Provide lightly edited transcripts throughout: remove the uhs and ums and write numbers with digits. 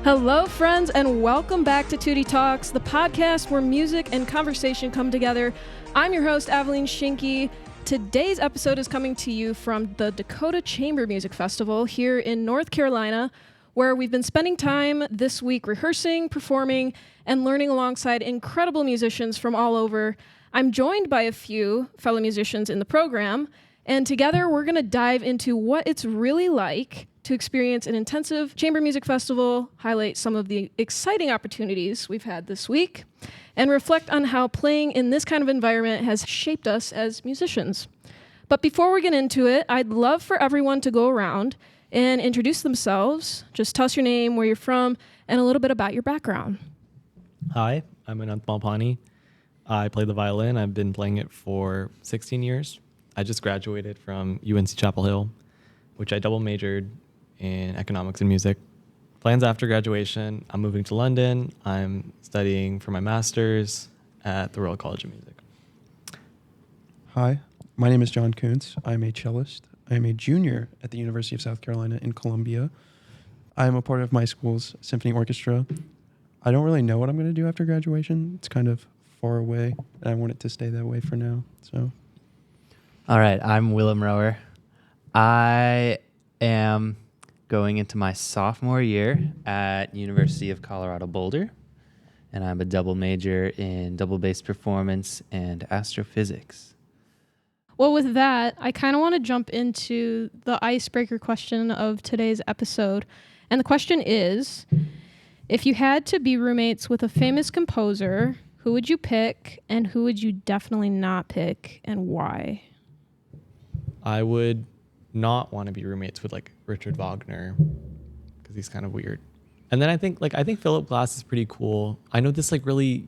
Hello, friends, and welcome back to Tutti Talks, the podcast where music and conversation come together. I'm your host, Aveline Schienke. Today's episode is coming to you from the Decoda Chamber Music Festival here in North Carolina, where we've been spending time this week rehearsing, performing, and learning alongside incredible musicians from all over. I'm joined by a few fellow musicians in the program, and together we're going to dive into what it's really like to experience an intensive chamber music festival, highlight some of the exciting opportunities we've had this week, and reflect on how playing in this kind of environment has shaped us as musicians. But before we get into it, I'd love for everyone to go around and introduce themselves. Just tell us your name, where you're from, and a little bit about your background. Hi, I'm Anant Malpani. I play the violin. I've been playing it for 16 years. I just graduated from UNC Chapel Hill, which I double majored in economics and music. Plans after graduation, I'm moving to London. I'm studying for my master's at the Royal College of Music. Hi, my name is John Kuntz. I'm a cellist. I am a junior at the University of South Carolina in Columbia. I am a part of my school's symphony orchestra. I don't really know what I'm going to do after graduation. It's kind of far away, and I want it to stay that way for now. So, all right, I'm Willem Rower. I am going into my sophomore year at University of Colorado Boulder, and I'm a double major in double bass performance and astrophysics. Well, with that, I kind of want to jump into the icebreaker question of today's episode. And the question is, if you had to be roommates with a famous composer, who would you pick and who would you definitely not pick and why? I would not want to be roommates with like Richard Wagner because he's kind of weird. And then I think Philip Glass is pretty cool. I know this like really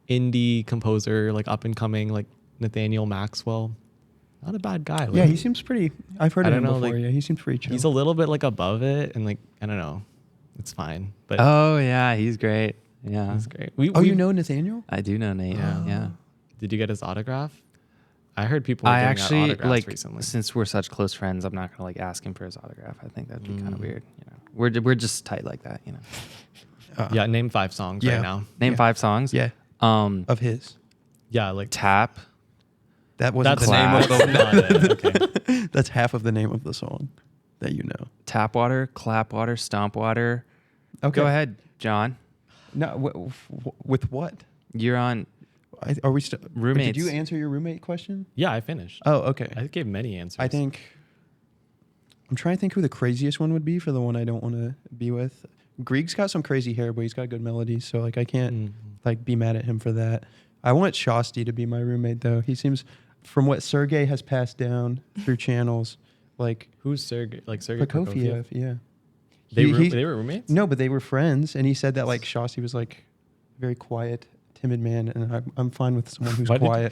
indie composer, like up and coming, like Nathaniel Maxwell. Not a bad guy. Like, yeah, he seems pretty. I've heard of him before. Like, yeah, he seems pretty chill. He's a little bit like above it, and like I don't know, it's fine. But oh yeah, he's great. Yeah, he's great. You know Nathaniel? I do know Nate. Yeah. Did you get his autograph? I heard people. I getting actually autographs like recently. Since we're such close friends, I'm not gonna like ask him for his autograph. I think that'd be kind of weird. You know, we're just tight like that. You know. Yeah, name 5 songs right now. Name 5 songs. Yeah. Of his. Yeah, like Tap. That wasn't That's the name of the not it. Okay. That's half of the name of the song that you know. Tap water, clap water, stomp water. Okay. Go ahead, John. No, with what? You're on. Are we still roommates? Did you answer your roommate question? Yeah, I finished. Oh, okay. I gave many answers. I think I'm trying to think who the craziest one would be for the one I don't want to be with. Grieg's got some crazy hair, but he's got good melodies, so like I can't like be mad at him for that. I want Shasti to be my roommate though. He seems, from what Sergey has passed down through channels, like who's Sergey? Like Sergey Prokofiev, yeah. They were roommates? No, but they were friends, and he said that like Shasti was like a very quiet, timid man, and I'm fine with someone who's quiet.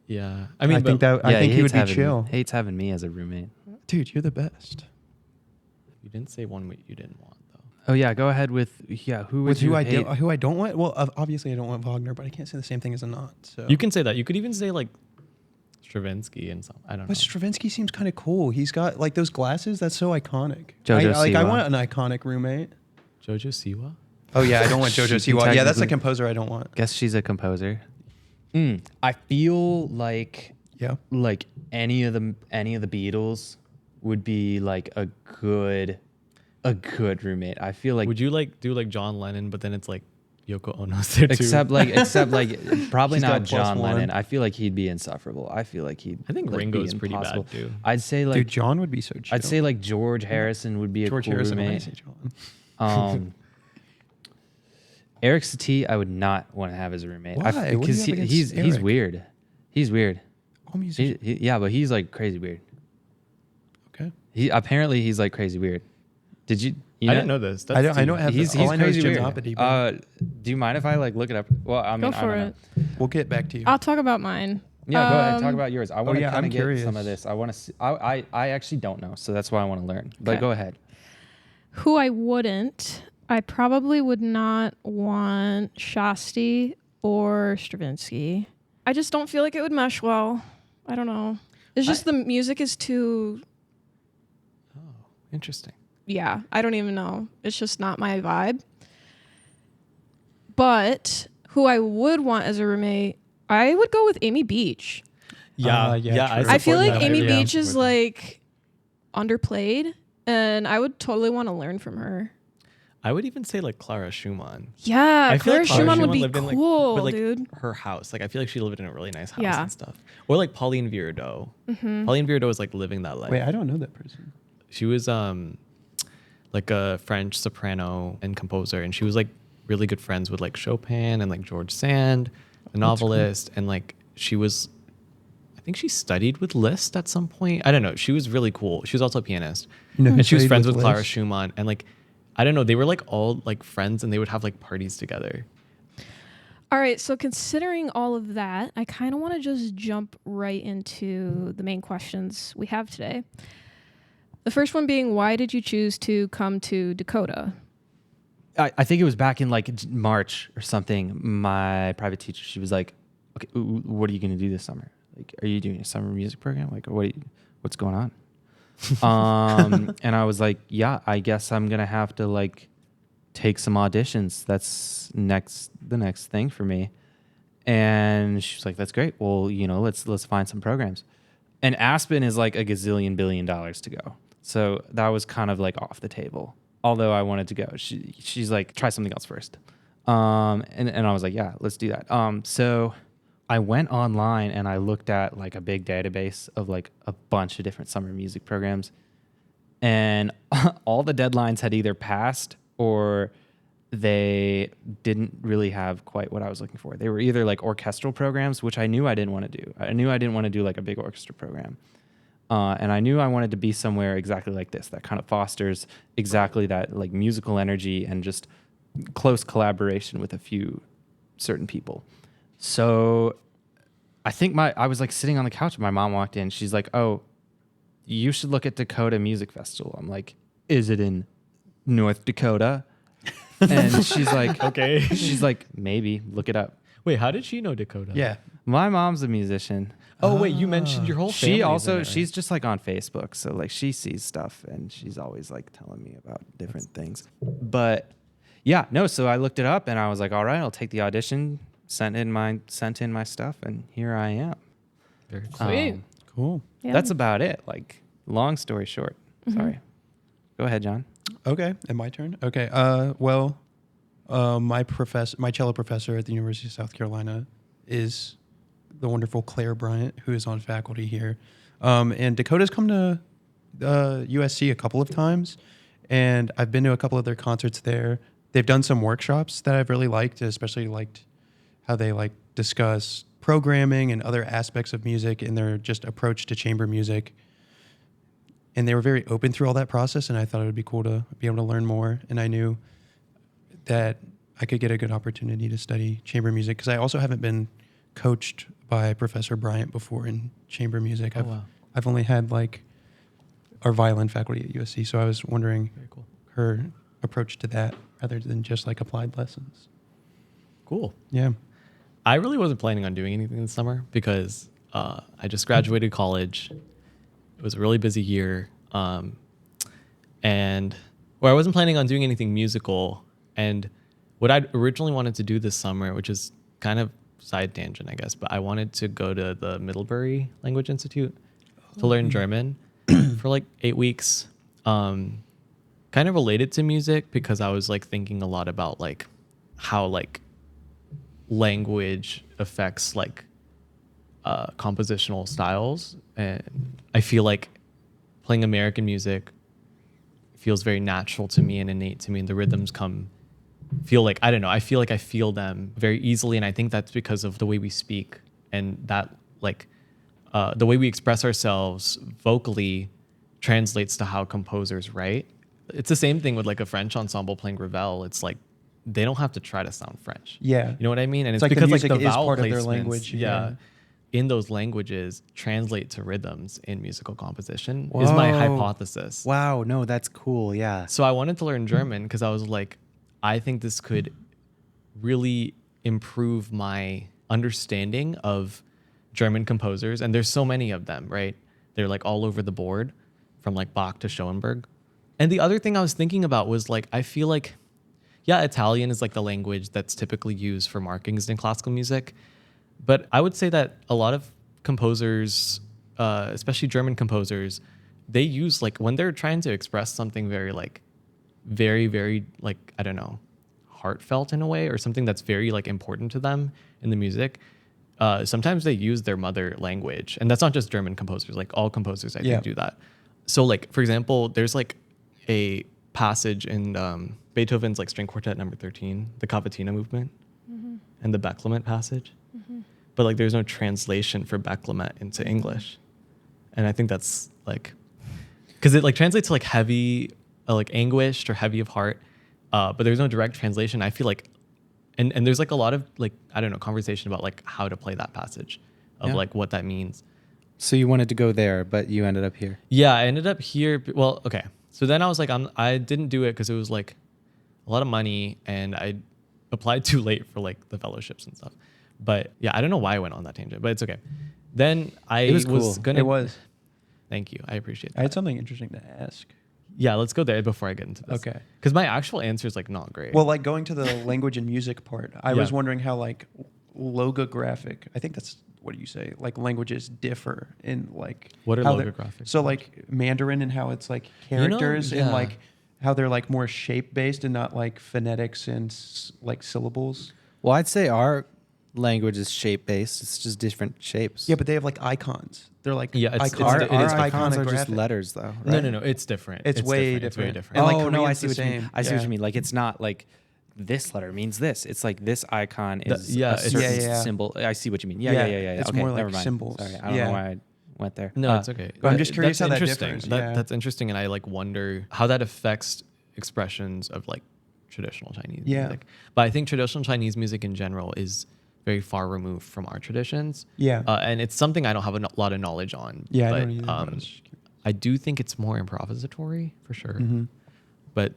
Yeah, I think he would be chill. Hates having me as a roommate. Dude, you're the best. You didn't say one you didn't want though. Oh yeah, go ahead with who would you hate? Who I don't want? Well, obviously I don't want Wagner, but I can't say the same thing as Anant. So you can say that. You could even say like Stravinsky and some. I don't know. But Stravinsky seems kind of cool. He's got like those glasses. That's so iconic. Jojo I Siwa. want an iconic roommate. Jojo Siwa? Oh yeah, I don't want Jojo Siwa. Yeah, that's a composer I don't want. Guess she's a composer. I feel like any of the Beatles would be like a good roommate. I feel like. Would you like do like John Lennon, but then it's like Yoko Ono's there too? Except probably not John Lennon. I feel like he'd be insufferable. I feel like he'd. I think like, Ringo's be pretty impossible. bad too. I'd say like Dude, John would be so chill. I'd say like George Harrison would be a cool roommate. Say John. Eric Satie, I would not want to have as a roommate. Why? Because he's weird. He's weird. All musicians. Yeah, but he's like crazy weird. Okay. He's like crazy weird. Did you? I didn't know this. I don't have. He's all I know is crazy weird. Gymnopedy. Do you mind if I like look it up? Well, I mean, Go for I don't it. know. We'll get back to you. I'll talk about mine. Yeah, go ahead. Talk about yours. I want to kind I'm of get curious. some of this. I want to. I actually don't know, so that's why I want to learn. But Okay. go ahead. Who I wouldn't, I probably would not want Shasti or Stravinsky. I just don't feel like it would mesh well. I don't know. It's just the music is too Oh, interesting. yeah, I don't even know. It's just not my vibe. But who I would want as a roommate, I would go with Amy Beach. Yeah, true. I feel support like that. Amy Yeah. Beach is like underplayed, and I would totally want to learn from her. I would even say like Clara Schumann. Yeah, I feel Clara like Clara Schumann would be lived in, like, cool, with, like, dude. her house. Like I feel like she lived in a really nice house Yeah. and stuff. Or like Pauline Viardot. Mm-hmm. Pauline Viardot was like living that life. Wait, I don't know that person. She was like a French soprano and composer, and she was like really good friends with like Chopin and like George Sand, the novelist, and like she was, I think she studied with Liszt at some point. I don't know. She was really cool. She was also a pianist, You know who and she was studied friends with with Clara Liszt? Schumann, and like I don't know. They were like all like friends, and they would have like parties together. All right, so considering all of that, I kind of want to just jump right into the main questions we have today. The first one being, why did you choose to come to Decoda? I think it was back in like March or something. My private teacher, she was like, "Okay, what are you going to do this summer? Like, are you doing a summer music program? Like, what's going on?" And I was like, "Yeah, I guess I'm gonna have to like take some auditions. That's the next thing for me." And she was like, "That's great. Well, let's find some programs." And Aspen is like a gazillion $billion to go, so that was kind of like off the table. Although I wanted to go, she's like, try something else first. And I was like, yeah, let's do that. So I went online and I looked at like a big database of like a bunch of different summer music programs, and all the deadlines had either passed or they didn't really have quite what I was looking for. They were either like orchestral programs, which I knew I didn't want to do. I knew I didn't want to do like a big orchestra program. And I knew I wanted to be somewhere exactly like this, that kind of fosters exactly that like musical energy and just close collaboration with a few certain people. So I think I was like sitting on the couch and my mom walked in. She's like, "Oh, you should look at Decoda Music Festival." I'm like, "Is it in North Dakota?" And she's like, Okay. She's like, "Maybe, look it up." Wait, how did she know Decoda? Yeah. My mom's a musician. Oh wait, you mentioned your whole family. She also, in it, right? she's just like on Facebook. So like she sees stuff and she's always like telling me about different things. But yeah, no, so I looked it up and I was like, all right, I'll take the audition, sent in my stuff, and here I am. Very cool. Sweet. Cool. Yeah. That's about it. Like, long story short. Sorry. Go ahead, John. Okay, and my turn. Okay. My cello professor at the University of South Carolina is the wonderful Claire Bryant, who is on faculty here. And Dakota's come to USC a couple of times, and I've been to a couple of their concerts there. They've done some workshops that I've really liked, especially liked how they like discuss programming and other aspects of music in their just approach to chamber music. And they were very open through all that process, and I thought it would be cool to be able to learn more. And I knew that I could get a good opportunity to study chamber music because I also haven't been coached by Professor Bryant before in chamber music. I've only had like our violin faculty at USC, so I was wondering Very cool. her approach to that rather than just like applied lessons. Cool. Yeah. I really wasn't planning on doing anything this summer because I just graduated college. It was a really busy year. I wasn't planning on doing anything musical. And what I originally wanted to do this summer, which is kind of side tangent, I guess, but I wanted to go to the Middlebury Language Institute to learn German for like 8 weeks. Kind of related to music because I was like thinking a lot about like how like language affects like compositional styles, and I feel like playing American music feels very natural to me and innate to me, and the rhythms feel like I feel like I feel them very easily, and I think that's because of the way we speak and that like the way we express ourselves vocally translates to how composers write. It's the same thing with like a French ensemble playing Ravel. It's like they don't have to try to sound French. Yeah. You know what I mean? And it's like the because like music the is vowel part of their placements, language, yeah, yeah. in those languages translate to rhythms in musical composition is my hypothesis. Wow, no, that's cool. Yeah. So I wanted to learn German because I was like, I think this could really improve my understanding of German composers. And there's so many of them, right? They're like all over the board from like Bach to Schoenberg. And the other thing I was thinking about was like, I feel like, yeah, Italian is like the language that's typically used for markings in classical music. But I would say that a lot of composers, especially German composers, they use like when they're trying to express something very, very like, I don't know, heartfelt in a way, or something that's very like important to them in the music. Sometimes they use their mother language, and that's not just German composers. Like all composers, I think, do that. So like, for example, there's like a passage in Beethoven's like String Quartet Number 13, the Cavatina movement, and the Becklement passage. But like, there's no translation for Becklement into English, and I think that's like, because it like translates to like heavy, like anguished or heavy of heart, but there's no direct translation. I feel like, and there's like a lot of like, I don't know, conversation about like how to play that passage, of like what that means. So you wanted to go there, but you ended up here. Yeah, I ended up here. Well, okay. So then I was like, I didn't do it because it was like a lot of money, and I applied too late for like the fellowships and stuff. But yeah, I don't know why I went on that tangent, but it's okay. Then It was cool. gonna. It was. Thank you. I appreciate that. I had something interesting to ask. Yeah, let's go there before I get into this. Okay. Because my actual answer is like not great. Well, like going to the language and music part, I was Yeah. wondering how like logographic, I think that's what do you say, like languages differ in like What are how they're- logographic? So like Mandarin and how it's like characters and yeah. like how they're like more shape based and not like phonetics and like syllables. Well, I'd say our language is shape based. It's just different shapes. Yeah, but they have like icons. They're like Yeah, it's- icons. our, it our is icons are just iconographic. letters, though. no, Right? no, it's different. It's way It's very different. different. And, like, oh no, I Korean's see the what you mean. same. I see what Yeah. you mean. Like it's not like this letter means this. It's like this icon is yeah, a it's- certain Yeah. symbol. I see what you mean. Yeah. It's Okay, more never like mind. symbols. Sorry, I don't Yeah. know why I went there. No, it's okay. but I'm just curious That's how that interesting. differs, That, yeah. That's interesting, and I like wonder how that affects expressions of like traditional Chinese music. But I think traditional Chinese music in general is very far removed from our traditions. Yeah. And it's something I don't have a lot of knowledge on. Yeah, I but, don't either, but I was just I do think it's more improvisatory for sure. Mm-hmm. But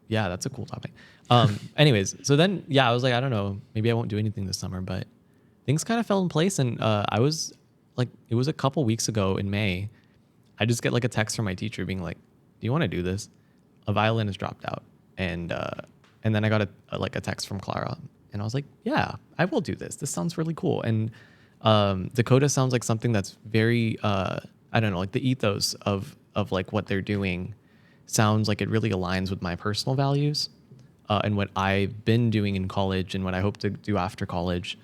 yeah, that's a cool topic. Anyways, so then, yeah, I was like, I don't know, maybe I won't do anything this summer, but things kind of fell in place. And I was like, it was a couple weeks ago in May, I just get like a text from my teacher being like, do you want to do this? A violinist dropped out. And then I got a text from Clara, and I was like, yeah, I will do this. This sounds really cool. And Decoda sounds like something that's very, I don't know, like the ethos of like what they're doing sounds like it really aligns with my personal values and what I've been doing in college and what I hope to do after college,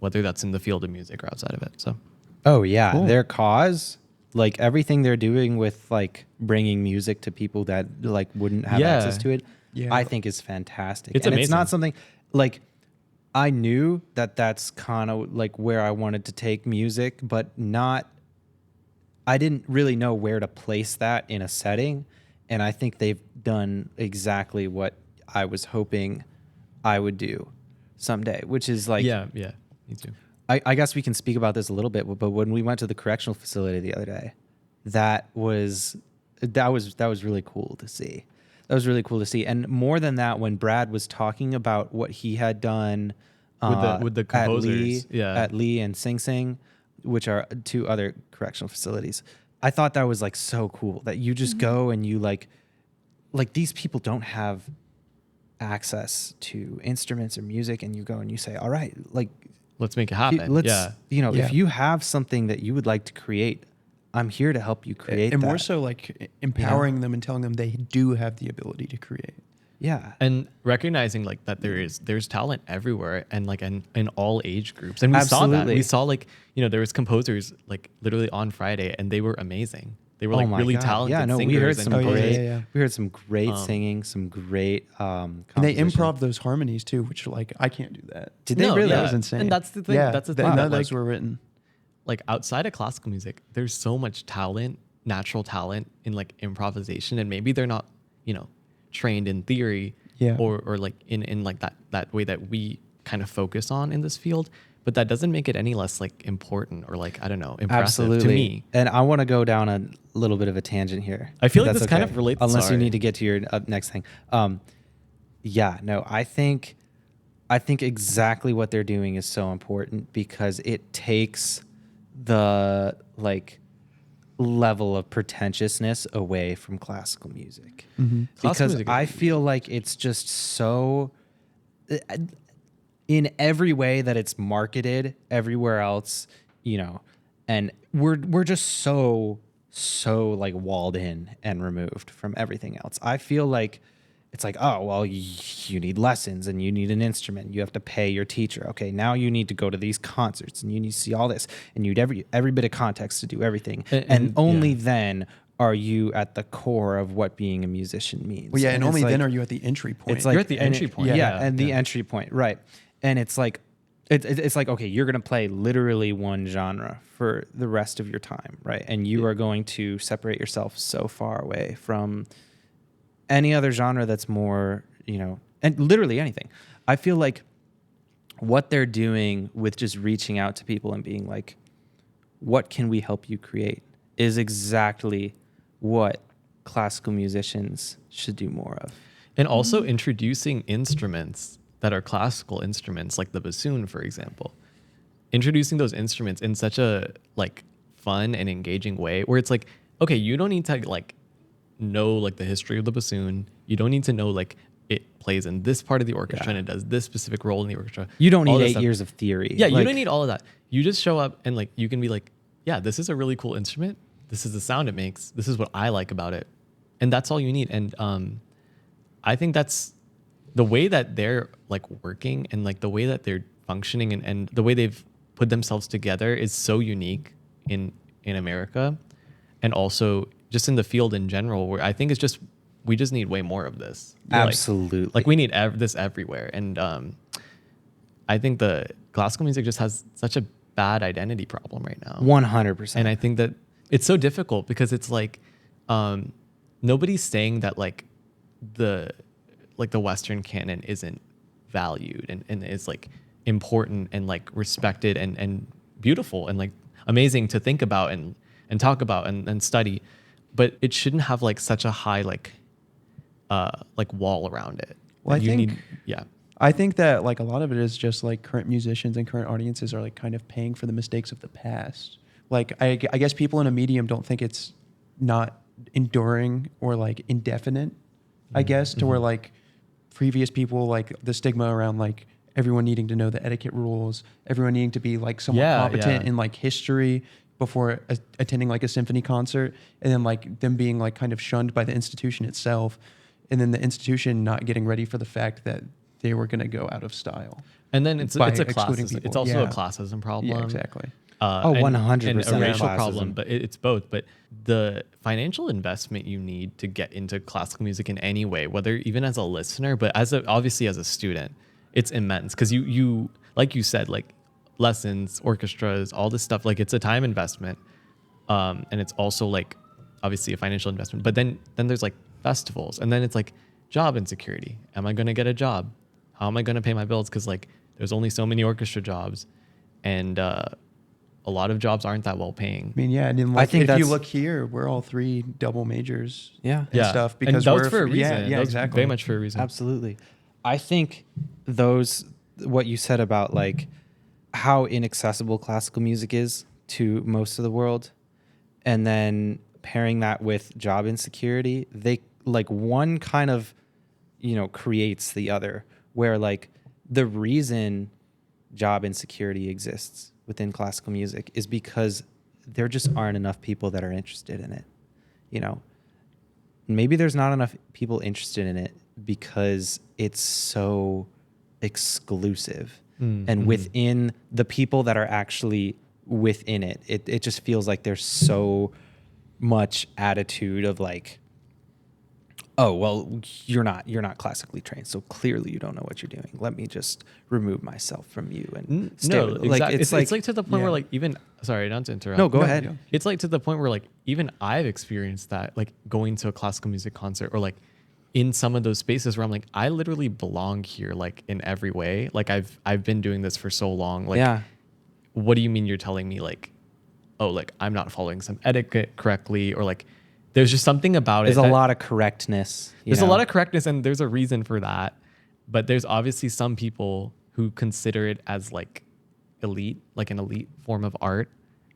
whether that's in the field of music or outside of it. So, Oh yeah, Cool. their cause, like everything they're doing with like bringing music to people that like wouldn't have Yeah. access to it, Yeah. I think is fantastic. It's and it's amazing. not something like I knew that that's kind of like where I wanted to take music, but I didn't really know where to place that in a setting. And I think they've done exactly what I was hoping I would do someday, which is like, yeah, me too. I guess we can speak about this a little bit, but when we went to the correctional facility the other day, that was really cool to see. That was really cool to see. And more than that, when Brad was talking about what he had done With the composers, at Lee and Sing Sing, which are two other correctional facilities, I thought that was like so cool that you just go and you like these people don't have access to instruments or music, and you go and you say, all right, like Let's make it happen. let's, Yeah. Yeah. if you have something that you would like to create, I'm here to help you create and that. more so like empowering them and telling them they do have the ability to create. Yeah. And recognizing like that there's talent everywhere and like in all age groups. And we saw that. Absolutely. We saw like, there was composers like literally on Friday, and they were amazing. They were Oh like my really God. talented Yeah, no, singers. we heard and some composers. great, we heard some great singing, some great, And they composition. improv those harmonies too, which like I can't do that. Did they No, really? yeah. That was insane. And that's the thing. Yeah, That's the that- thing. none that, of those like, were written. like outside of classical music, there's so much talent, natural talent in like improvisation, and maybe they're not, trained in theory Yeah. or like in like that way that we kind of focus on in this field, but that doesn't make it any less like important or like, I don't know, impressive Absolutely. to me. And I want to go down a little bit of a tangent here. I feel if like that's this kind of relates- Unless sorry. you need to get to your next thing. I think exactly what they're doing is so important because it takes the like level of pretentiousness away from classical music. Mm-hmm. Classical Because music is I feel like it's just so, in every way that it's marketed everywhere else, you know, and we're just so like walled in and removed from everything else. I feel like it's like, oh, well, you need lessons and you need an instrument. You have to pay your teacher. Okay, now you need to go to these concerts and you need to see all this, and you need every bit of context to do everything. And only then are you at the core of what being a musician means. Well, yeah, and it's only like, then are you at the entry point. it's like, You're at the entry point. Yeah, and the entry point, right. And it's like, it's like, okay, you're going to play literally one genre for the rest of your time, right? And you are going to separate yourself so far away from any other genre that's more, you know, and literally anything. I feel like what they're doing with just reaching out to people and being like, what can we help you create, is exactly what classical musicians should do more of. And also introducing instruments that are classical instruments, like the bassoon, for example. Introducing those instruments in such a like fun and engaging way where it's like, okay, you don't need to like know like the history of the bassoon. You don't need to know like it plays in this part of the orchestra and it does this specific role in the orchestra. You don't All need this 8 stuff. years of theory. Yeah, you Like, don't need all of that. You just show up and like you can be like, yeah, this is a really cool instrument. This is the sound it makes. This is what I like about it. And that's all you need. And I think that's the way that they're like working and like the way that they're functioning and the way they've put themselves together is so unique in America, and also just in the field in general, where I think it's just, we just need way more of this. Absolutely. Like we need this everywhere. And I think the classical music just has such a bad identity problem right now. 100%. And I think that it's so difficult because it's like nobody's saying that like the Western canon isn't valued and is like important and like respected and beautiful and like amazing to think about and talk about and study, but it shouldn't have like such a high like wall around it. Well, I think that like a lot of it is just like current musicians and current audiences are like kind of paying for the mistakes of the past. Like I guess people in a medium don't think it's not enduring or like indefinite, I guess, to where like previous people, like the stigma around like everyone needing to know the etiquette rules, everyone needing to be like somewhat competent in like history before attending like a symphony concert, and then like them being like kind of shunned by the institution itself, and then the institution not getting ready for the fact that they were going to go out of style. And then it's a classism. It's also a classism problem. Yeah, exactly. 100% and a racial classism. problem, but it's both. But the financial investment you need to get into classical music in any way, whether even as a listener, but obviously as a student, it's immense because you like you said, like lessons, orchestras, all this stuff, like it's a time investment, and it's also like obviously a financial investment. But then there's like festivals, and then it's like job insecurity. Am I going to get a job? How am I going to pay my bills? Because like there's only so many orchestra jobs, and a lot of jobs aren't that well paying. I mean, yeah, and like, if you look here, we're all 3 double majors, and stuff because and we're for a reason. Yeah, exactly. Very much for a reason. Absolutely. I think what you said about like how inaccessible classical music is to most of the world, and then pairing that with job insecurity, they like one kind of, creates the other, where like the reason job insecurity exists within classical music is because there just aren't enough people that are interested in it. Maybe there's not enough people interested in it because it's so exclusive. And within the people that are actually within it, it just feels like there's so much attitude of like, oh, well, you're not classically trained, so clearly you don't know what you're doing. Let me just remove myself from you and it's like to the point where like even, sorry, not to interrupt. No, go ahead. Yeah. It's like to the point where like even I've experienced that, like going to a classical music concert or like in some of those spaces where I'm like, I literally belong here, like in every way. Like I've been doing this for so long. Like, what do you mean you're telling me like, oh, like I'm not following some etiquette correctly, or like there's just something about there's it. There's a lot of correctness. There's a lot of correctness, and there's a reason for that. But there's obviously some people who consider it as like elite, like an elite form of art.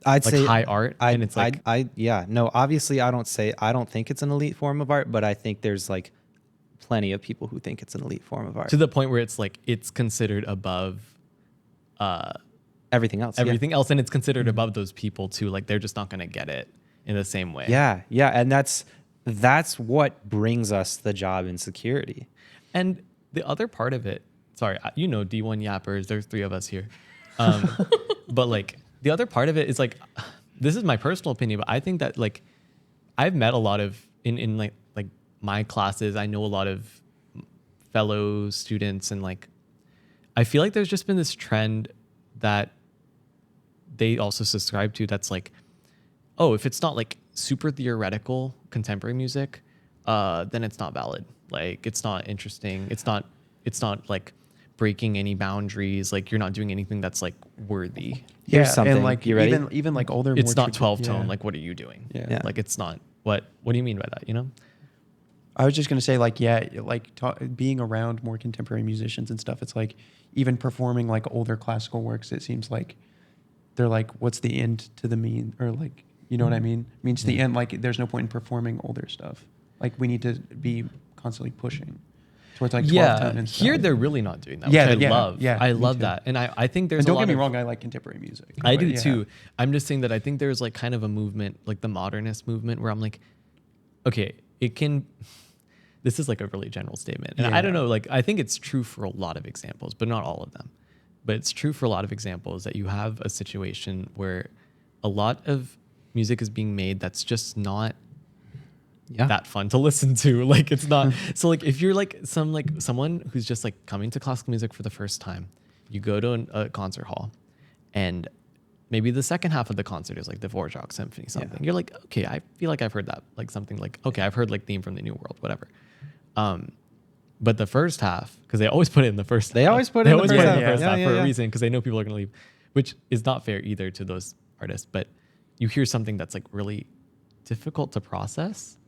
I'd like say high art, and it's like no, obviously I don't think it's an elite form of art, but I think there's like plenty of people who think it's an elite form of art. to the point where it's like it's considered above everything else. everything else, and it's considered above those people too. Like they're just not going to get it in the same way. Yeah, and that's what brings us the job insecurity. And the other part of it, sorry, you know, D1 yappers, there's 3 of us here. But like the other part of it is like, this is my personal opinion, but I think that like I've met a lot of in like my classes, I know a lot of fellow students, and like I feel like there's just been this trend that they also subscribe to that's like, oh, if it's not like super theoretical contemporary music, then it's not valid. Like it's not interesting. It's not like breaking any boundaries. Like you're not doing anything that's like worthy. Here's something. And like You ready? even like older. It's more not 12 yeah. tone. Like what are you doing? Yeah. Like it's not. What do you mean by that? You know? I was just gonna say like being around more contemporary musicians and stuff. It's like even performing like older classical works. It seems like they're like, what's the end to the mean, or like, you know what I mean? Means the end. Like there's no point in performing older stuff. Like we need to be constantly pushing towards like 12 tone and stuff. Here they're really not doing that. Yeah, which I yeah, love. yeah, I me love too. that, and I think there's. And don't a lot get me of, wrong, I like contemporary music. I but do yeah. too. I'm just saying that I think there's like kind of a movement, like the modernist movement, where I'm like, okay, it can. This is like a really general statement, and Yeah. I don't know. Like I think it's true for a lot of examples, but not all of them. But it's true for a lot of examples that you have a situation where a lot of music is being made that's just not that fun to listen to. Like it's not. So like if you're like someone who's just like coming to classical music for the first time, you go to a concert hall, and maybe the second half of the concert is like the Dvorak symphony something. Yeah. You're like, okay, I feel like I've heard that, like something like, okay, I've heard like Theme from the New World, whatever. But the first half, because they always put it in the first They half. always put it in the first half. first Yeah, half yeah, for yeah. a reason, because they know people are going to leave, which is not fair either to those artists. But you hear something that's like really difficult to process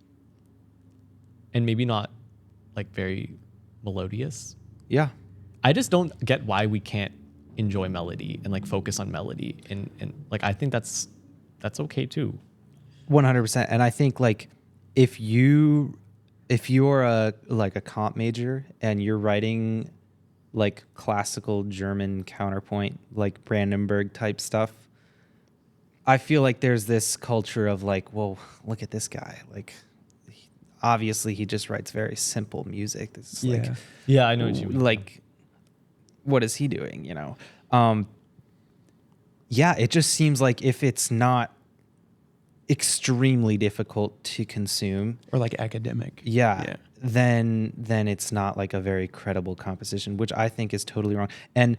and maybe not like very melodious. Yeah. I just don't get why we can't enjoy melody and like focus on melody, and like I think that's okay too. 100%. And I think like if you're a comp major and you're writing like classical German counterpoint, like Brandenburg type stuff, I feel like there's this culture of like, well, look at this guy. Like obviously he just writes very simple music. This is like, Yeah, I know what you mean. like, what is he doing? You know? Yeah, it just seems like if it's not extremely difficult to consume or like academic. then it's not like a very credible composition, which I think is totally wrong. And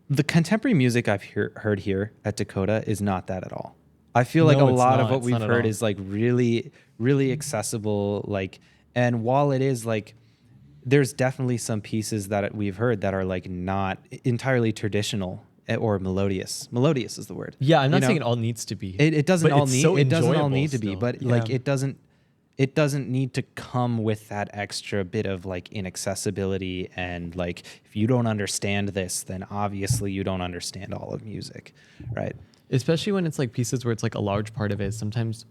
the contemporary music I've heard here at Decoda is not that at all. I feel like No, a it's lot not. of what It's we've not at heard all. is like really, really accessible. Like, and while it is like, there's definitely some pieces that we've heard that are like not entirely traditional or melodious. Melodious is the word. Yeah, I'm not You know? saying it all needs to be. It doesn't but all it's need so it doesn't all enjoyable need to be, still. but Yeah. like it doesn't need to come with that extra bit of like inaccessibility, and like if you don't understand this, then obviously you don't understand all of music, right? Especially when it's like pieces where it's like a large part of it. Sometimes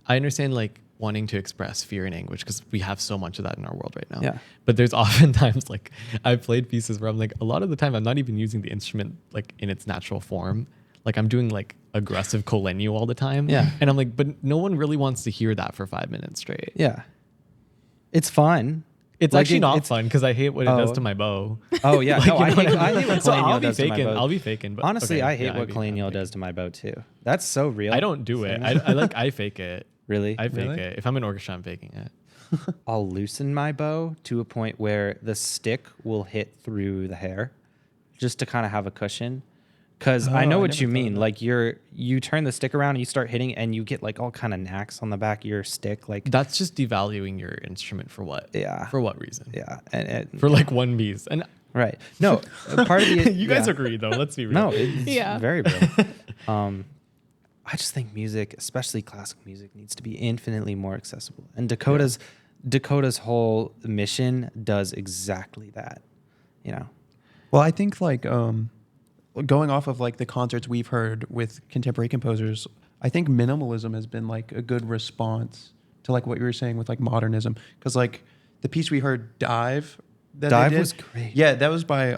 I understand like wanting to express fear and anguish because we have so much of that in our world right now. Yeah. But there's oftentimes like I've played pieces where I'm like, a lot of the time I'm not even using the instrument like in its natural form. Like I'm doing like aggressive colenu all the time. Yeah. And I'm like, but no one really wants to hear that for 5 minutes straight. Yeah, it's fun. It's Like, actually not it's- fun because I hate what it does Oh. to my bow. Oh yeah, Like, no, you I know hate what I mean? what So Colenio I'll be does to my faking. bow. I'll be faking. But Honestly, okay, I hate yeah, what I'm Colenio faking. does to my bow too. That's so real. I don't do it. I fake it. Really? I fake Really? it. If I'm in orchestra, I'm faking it. I'll loosen my bow to a point where the stick will hit through the hair, just to kind of have a cushion. Because I Oh, know I what never you thought mean. of that. Like you turn the stick around and you start hitting, and you get like all kind of knacks on the back of your stick. Like That's just devaluing your instrument for what? Yeah. For what reason? yeah, and For like one piece. And right. No, part of the you guys yeah. agree though. Let's be real. No, it's Yeah. very real. I just think music, especially classical music, needs to be infinitely more accessible. And Dakota's whole mission does exactly that. You know. Well, I think like going off of like the concerts we've heard with contemporary composers, I think minimalism has been like a good response to like what you were saying with like modernism. Because like the piece we heard, Dive, that Dive they did, was great. Yeah, that was by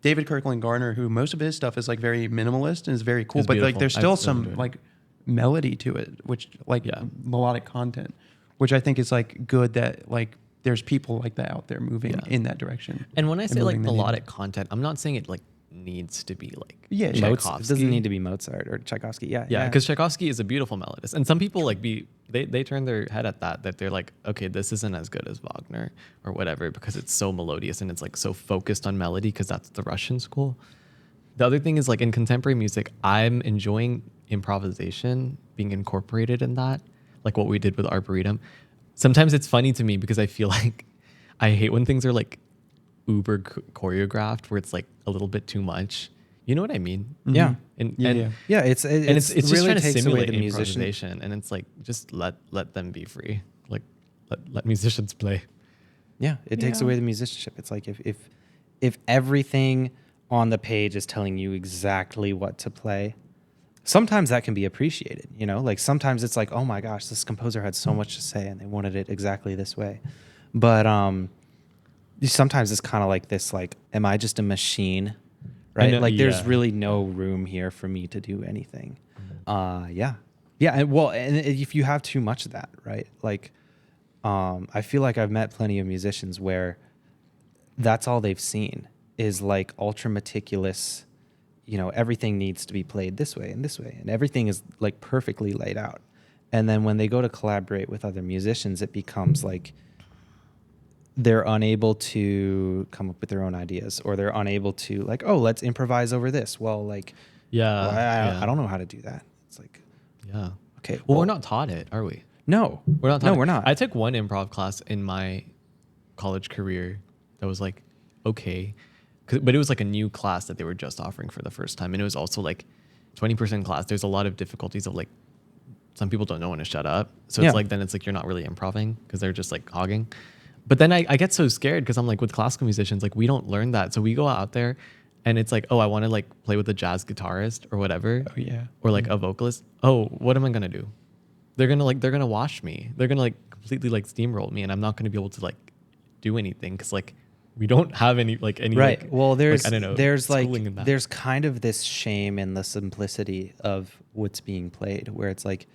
David Kirkland Garner, who most of his stuff is like very minimalist and is very cool. It's But like beautiful. there's I still really some enjoyed it. like melody to it, which like Yeah. melodic content, which I think is like good that like there's people like that out there moving Yeah. in that direction. And when I say like moving the needle. melodic content, I'm not saying it like needs to be like Yeah, It Tchaikovsky. doesn't need to be Mozart or Tchaikovsky. Yeah, because Tchaikovsky is a beautiful melodist, and some people like they turn their head at that they're like, okay, this isn't as good as Wagner or whatever because it's so melodious and it's like so focused on melody because that's the Russian school. The other thing is like in contemporary music, I'm enjoying improvisation being incorporated in that, like what we did with Arboretum. Sometimes it's funny to me because I feel like I hate when things are like uber choreographed where it's like a little bit too much. You know what I mean? Yeah. And Yeah, and yeah. Yeah, it's it's just really trying to takes away simulate the musician. improvisation, and it's like just let them be free, like let musicians play. Yeah, it takes Yeah. away the musicianship. It's like if everything on the page is telling you exactly what to play, sometimes that can be appreciated, you know? Like sometimes it's like, "Oh my gosh, this composer had so much to say and they wanted it exactly this way." But sometimes it's kind of like this like, am I just a machine? Right? know, Like there's yeah. really no room here for me to do anything. Yeah. Yeah, and if you have too much of that, right? Like I feel like I've met plenty of musicians where that's all they've seen is like ultra meticulous, you know, everything needs to be played this way, and everything is like perfectly laid out. And then when they go to collaborate with other musicians, it becomes like they're unable to come up with their own ideas, or they're unable to like, oh, let's improvise over this. Well, like, Yeah, well, I don't know how to do that. It's like, Yeah. okay, Well, we're not taught it, are we? No, We're not. No, Taught it. we're not. I took one improv class in my college career that was like okay, but it was like a new class that they were just offering for the first time, and it was also like 20% class. There's a lot of difficulties of like some people don't know when to shut up, so Yeah. it's like then it's like you're not really improving because they're just like hogging. But then I get so scared because I'm like with classical musicians, like we don't learn that, so we go out there. And it's like, oh, I want to like play with a jazz guitarist or whatever. Oh, yeah. Or like a vocalist. Oh, what am I gonna do? They're gonna wash me. They're gonna like completely like steamroll me, and I'm not gonna be able to like do anything because like we don't have any right. like, Well, there's like, I don't know, there's like schooling in that. there's kind of this shame in the simplicity of what's being played, where it's like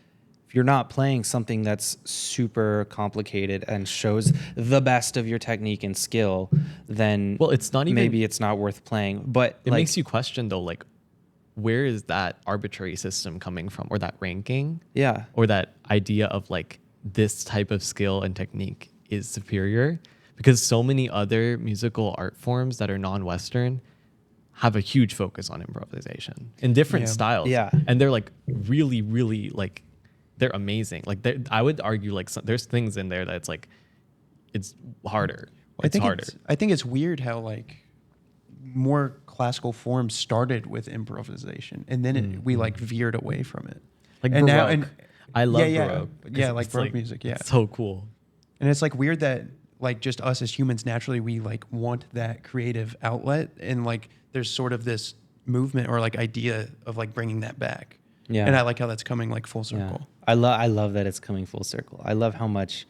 if you're not playing something that's super complicated and shows the best of your technique and skill, then Well, it's not even- maybe it's not worth playing. But It like, makes you question though, like where is that arbitrary system coming from, or that ranking, yeah, or that idea of like this type of skill and technique is superior, because so many other musical art forms that are non-Western have a huge focus on improvisation in different Yeah. styles. Yeah. And they're like really, really like, they're amazing. Like I would argue like there's things in there that it's like, it's harder. It's harder. I think it's weird how like more classical forms started with improvisation, and then we like veered away from it. Like and Baroque. now, I love yeah, Baroque. yeah, 'cause like it's, Baroque music, yeah. It's so cool. And it's like weird that like just us as humans naturally we like want that creative outlet, and like there's sort of this movement or like idea of like bringing that back. Yeah. And I like how that's coming like full yeah. circle. I love that it's coming full circle. I love how much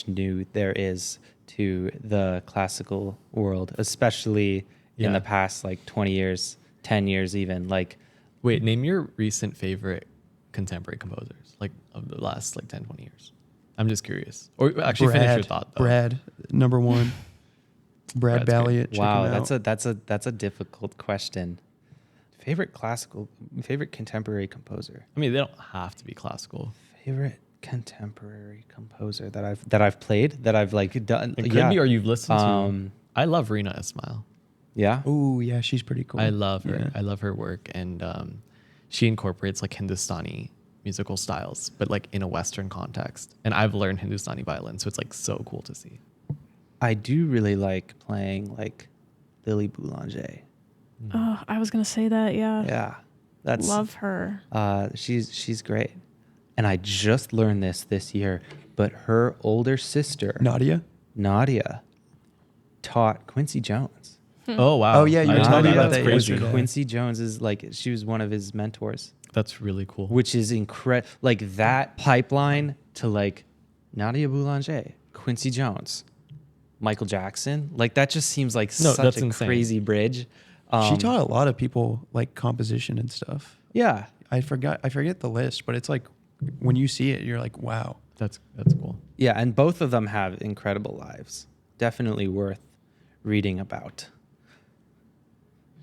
new there is to the classical world, especially in Yeah. the past like 20 years, 10 years even. Like, Wait, name your recent favorite contemporary composers, like of the last like 10, 20 years. I'm just curious. Or actually finish your thought though. Brad, number one. Brad Brad's great. Balliot. check wow, him out. that's a difficult question. Favorite contemporary composer. I mean, they don't have to be classical. Favorite contemporary composer that I've played, that I've like done. It could yeah. be, or you've listened Um, to. I love Rina Ismail. Yeah. Oh yeah, she's pretty cool. I love her. Yeah. I love her work, and she incorporates like Hindustani musical styles, but like in a Western context. And I've learned Hindustani violin, so it's like so cool to see. I do really like playing like Lily Boulanger. Oh, I was gonna say that. Yeah. Yeah. That's Love her. she's great. And I just learned this year, but her older sister, Nadia. Nadia, taught Quincy Jones. Oh wow. Oh, yeah, you I were didn't telling know me about That's that crazy. yesterday. Quincy Jones is like, she was one of his mentors, That's really cool. which is incredible. Like that pipeline to like Nadia Boulanger, Quincy Jones, Michael Jackson, like that just seems like No, such that's a insane. crazy bridge. She taught a lot of people like composition and stuff. Yeah. I forget the list, but it's like when you see it, you're like, wow. That's cool. Yeah. And both of them have incredible lives. Definitely worth reading about.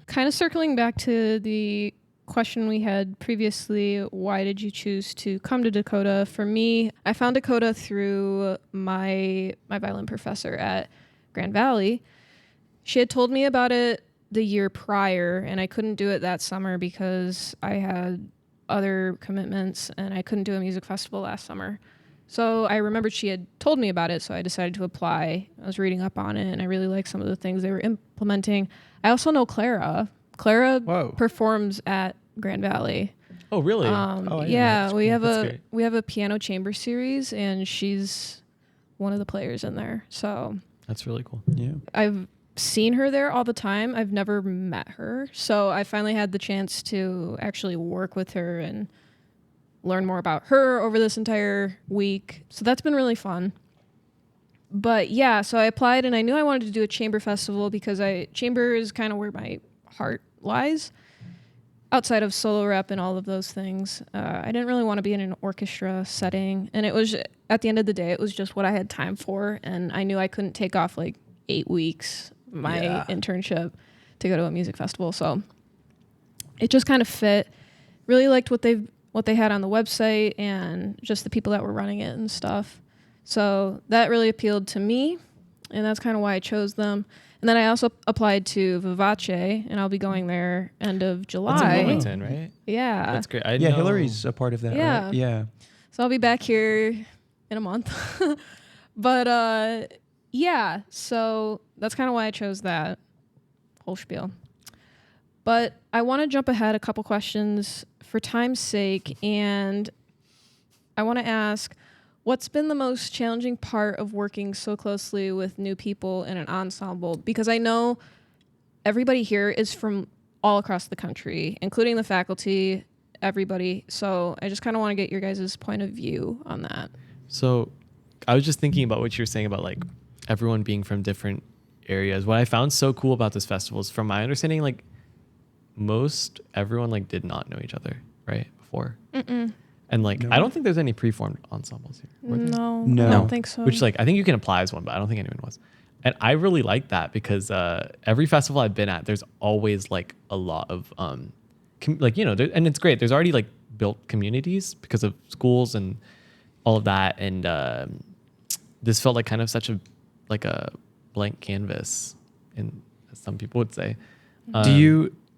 Kind of circling back to the question we had previously, why did you choose to come to Decoda? For me, I found Decoda through my violin professor at Grand Valley. She had told me about it the year prior, and I couldn't do it that summer because I had other commitments and I couldn't do a music festival last summer. So I remembered she had told me about it, so I decided to apply. I was reading up on it, and I really liked some of the things they were implementing. I also know Clara. Clara Whoa. performs at Grand Valley. Oh really? Yeah, we have That's great. we have a piano chamber series, and she's one of the players in there. So That's really cool. Yeah. I've seen her there all the time. I've never met her. So I finally had the chance to actually work with her and learn more about her over this entire week. So that's been really fun. But yeah, so I applied and I knew I wanted to do a chamber festival because chamber is kind of where my heart lies. Outside of solo rep and all of those things, I didn't really want to be in an orchestra setting. And it was, at the end of the day, it was just what I had time for. And I knew I couldn't take off like 8 weeks, my internship, to go to a music festival. So it just kind of fit. Really liked what they had on the website and just the people that were running it and stuff. So that really appealed to me, and that's kind of why I chose them. And then I also applied to Vivace, and I'll be going there end of July. That's in Wilmington, right? Yeah. That's great. Yeah, Hillary's a part of that, Yeah. right? Yeah. So I'll be back here in a month. But yeah, so that's kind of why I chose that whole spiel. But I want to jump ahead a couple questions for time's sake, and I want to ask, what's been the most challenging part of working so closely with new people in an ensemble? Because I know everybody here is from all across the country, including the faculty, everybody. So I just kind of want to get your guys' point of view on that. So I was just thinking about what you were saying about like everyone being from different areas. What I found so cool about this festival is, from my understanding, like most everyone like did not know each other, right? Before. Mm-mm. And like, No. I don't think there's any preformed ensembles here. were there? No, No. I don't think so. Which like, I think you can apply as one, but I don't think anyone was. And I really like that because every festival I've been at, there's always like a lot of like, you know, and it's great. There's already like built communities because of schools and all of that. And this felt like kind of such a blank canvas, and as some people would say.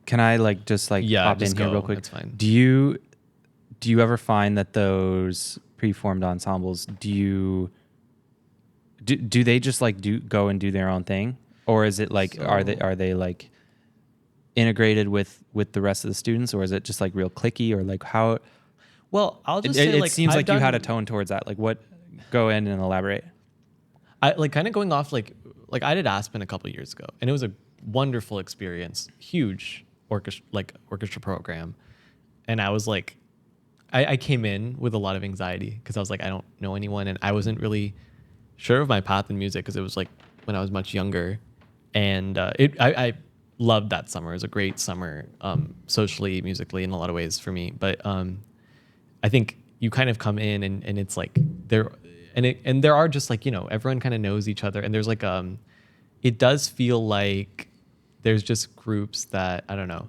Can I like just like hop just in here go. real quick? That's fine. Do you ever find that those preformed ensembles, do they just like go and do their own thing, or is it like are they like integrated with the rest of the students, or is it just like real cliquey, or like how? Well, I'll just It say like, seems I've like you had a done- tone towards that. Like what? Go in and elaborate. I like kind of going off like I did Aspen a couple of years ago, and it was a wonderful experience, huge orchestra program, and I was like, I came in with a lot of anxiety because I was like, I don't know anyone, and I wasn't really sure of my path in music because it was like when I was much younger, and I loved that summer. It was a great summer, socially, musically, in a lot of ways for me. But I think you kind of come in and it's like there are just like, you know, everyone kind of knows each other, and there's like it does feel like there's just groups that, I don't know.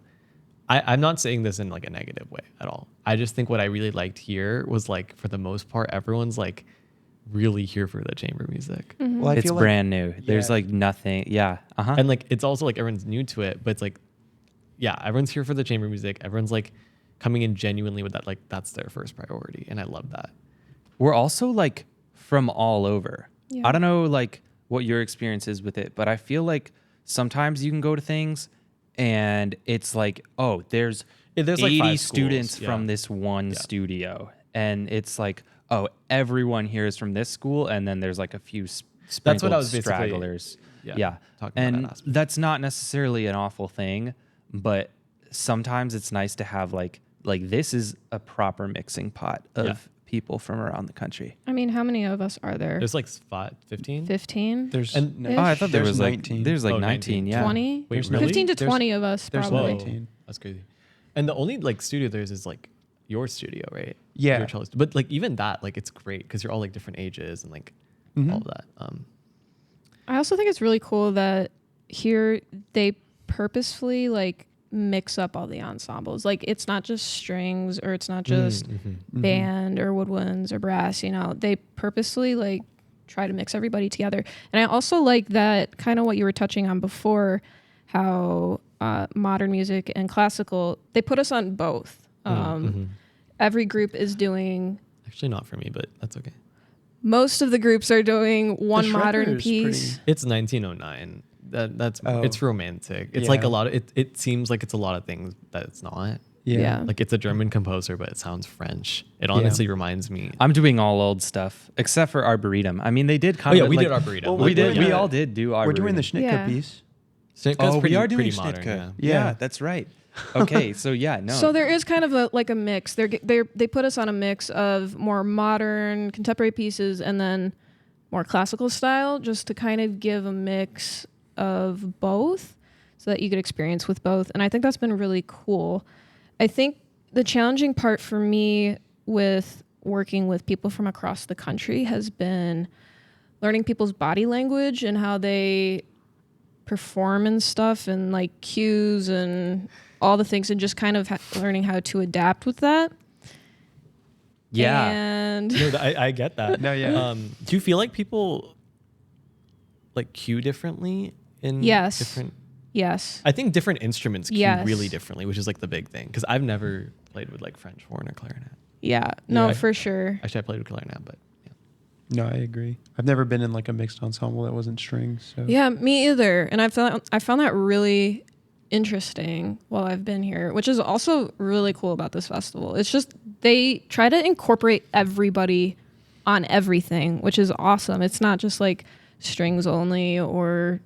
I'm not saying this in like a negative way at all. I just think what I really liked here was like, for the most part, everyone's like really here for the chamber music. Mm-hmm. Well, I It's feel brand new. There's Yeah. like nothing. Yeah. Uh-huh. And like, it's also like everyone's new to it, but it's like, yeah, everyone's here for the chamber music. Everyone's like coming in genuinely with that, like that's their first priority. And I love that. We're also like from all over. Yeah. I don't know like what your experience is with it, but I feel like sometimes you can go to things and it's like, oh, there's There's 80 like 5 students schools, from yeah. this one studio. And it's like, oh, everyone here is from this school. And then there's like a few That's what I was sprinkled basically. stragglers. Yeah. talking about And that aspect. that's not necessarily an awful thing, but sometimes it's nice to have like this is a proper mixing pot of people from around the country. I mean, how many of us are there? There's like 15. 15? There's And- no, Ish. Oh, I thought there there's was 19. like there's like Oh, 19, 19. yeah. 20? Wait, There's really? 15 to There's- 20 of us, there's probably. 19. That's crazy. And the only like studio there's is like your studio, right? Yeah. Your cello but like even that, like it's great because you're all like different ages and like all of that. I also think it's really cool that here they purposefully like mix up all the ensembles. Like it's not just strings or it's not just band or woodwinds or brass, you know. They purposely like try to mix everybody together. And I also like that kind of what you were touching on before, how modern music and classical, they put us on both. Every group is doing, Actually, not for me, but that's okay. most of the groups are doing one Shredder modern is piece. It's 1909. That's Oh. it's romantic. It's like Yeah. a lot of it seems like it's a lot of things that it's not. Yeah. Like it's a German composer, but it sounds French. It honestly reminds me. I'm doing all old stuff except for Arboretum. I mean, they did kind of we like, did Arboretum. Well, We we're did. doing We the- all did do Arboretum. We're doing the Schienke Yeah. piece. Schenke's Oh, pretty, we are doing pretty modern. Schienke. Yeah. Yeah. That's right. Okay, so yeah, no. So there is kind of a mix. They put us on a mix of more modern contemporary pieces and then more classical style, just to kind of give a mix of both, so that you could experience with both. And I think that's been really cool. I think the challenging part for me with working with people from across the country has been learning people's body language and how they perform and stuff, and like cues and all the things, and just kind of learning how to adapt with that. yeah. And No, I get that. No, yeah. Do you feel like people like cue differently in Yes. different? yes. I think different instruments cue Yes. really differently, which is like the big thing. Because I've never played with like French horn or clarinet. Yeah. No, Yeah. for sure. Actually, I played with clarinet, but yeah. No, I agree. I've never been in like a mixed ensemble that wasn't strings. So Yeah, me either. And I found that really interesting while I've been here, which is also really cool about this festival. It's just they try to incorporate everybody on everything, which is awesome. It's not just like strings only or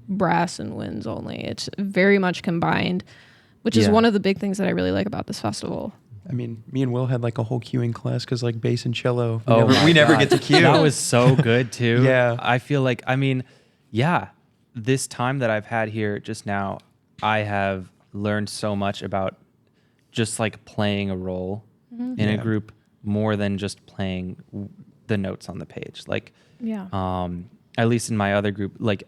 brass and winds only. It's very much combined, which is Yeah. one of the big things that I really like about this festival. I mean, me and Will had like a whole cueing class because like bass and cello, Oh my we never God. get to cue. That was so good too. Yeah. I feel like, I mean, yeah, this time that I've had here just now, I have learned so much about just like playing a role in a Yeah. group more than just playing the notes on the page. Like, Yeah. at least in my other group, like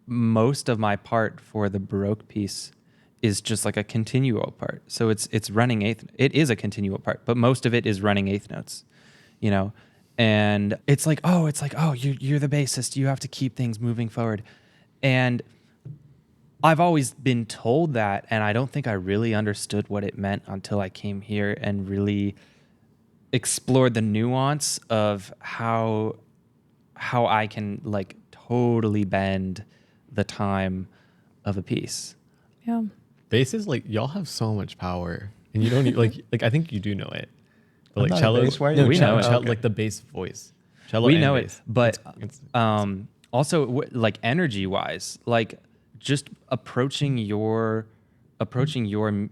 most of my part for the Baroque piece is just like a continuo part. So it's running eighth. It is a continuo part, but most of it is running eighth notes, you know. And it's like, oh, you're the bassist. You have to keep things moving forward. And I've always been told that, and I don't think I really understood what it meant until I came here and really explored the nuance of how I can like totally bend the time of a piece. Yeah. Bass is like y'all have so much power, and you don't like. I think you do know it, but I'm like not a cello, bass. Why are no, you We cello, know it. cello- Okay. like the bass voice. Cello We and know bass. it, but It's- also like energy wise, like just approaching your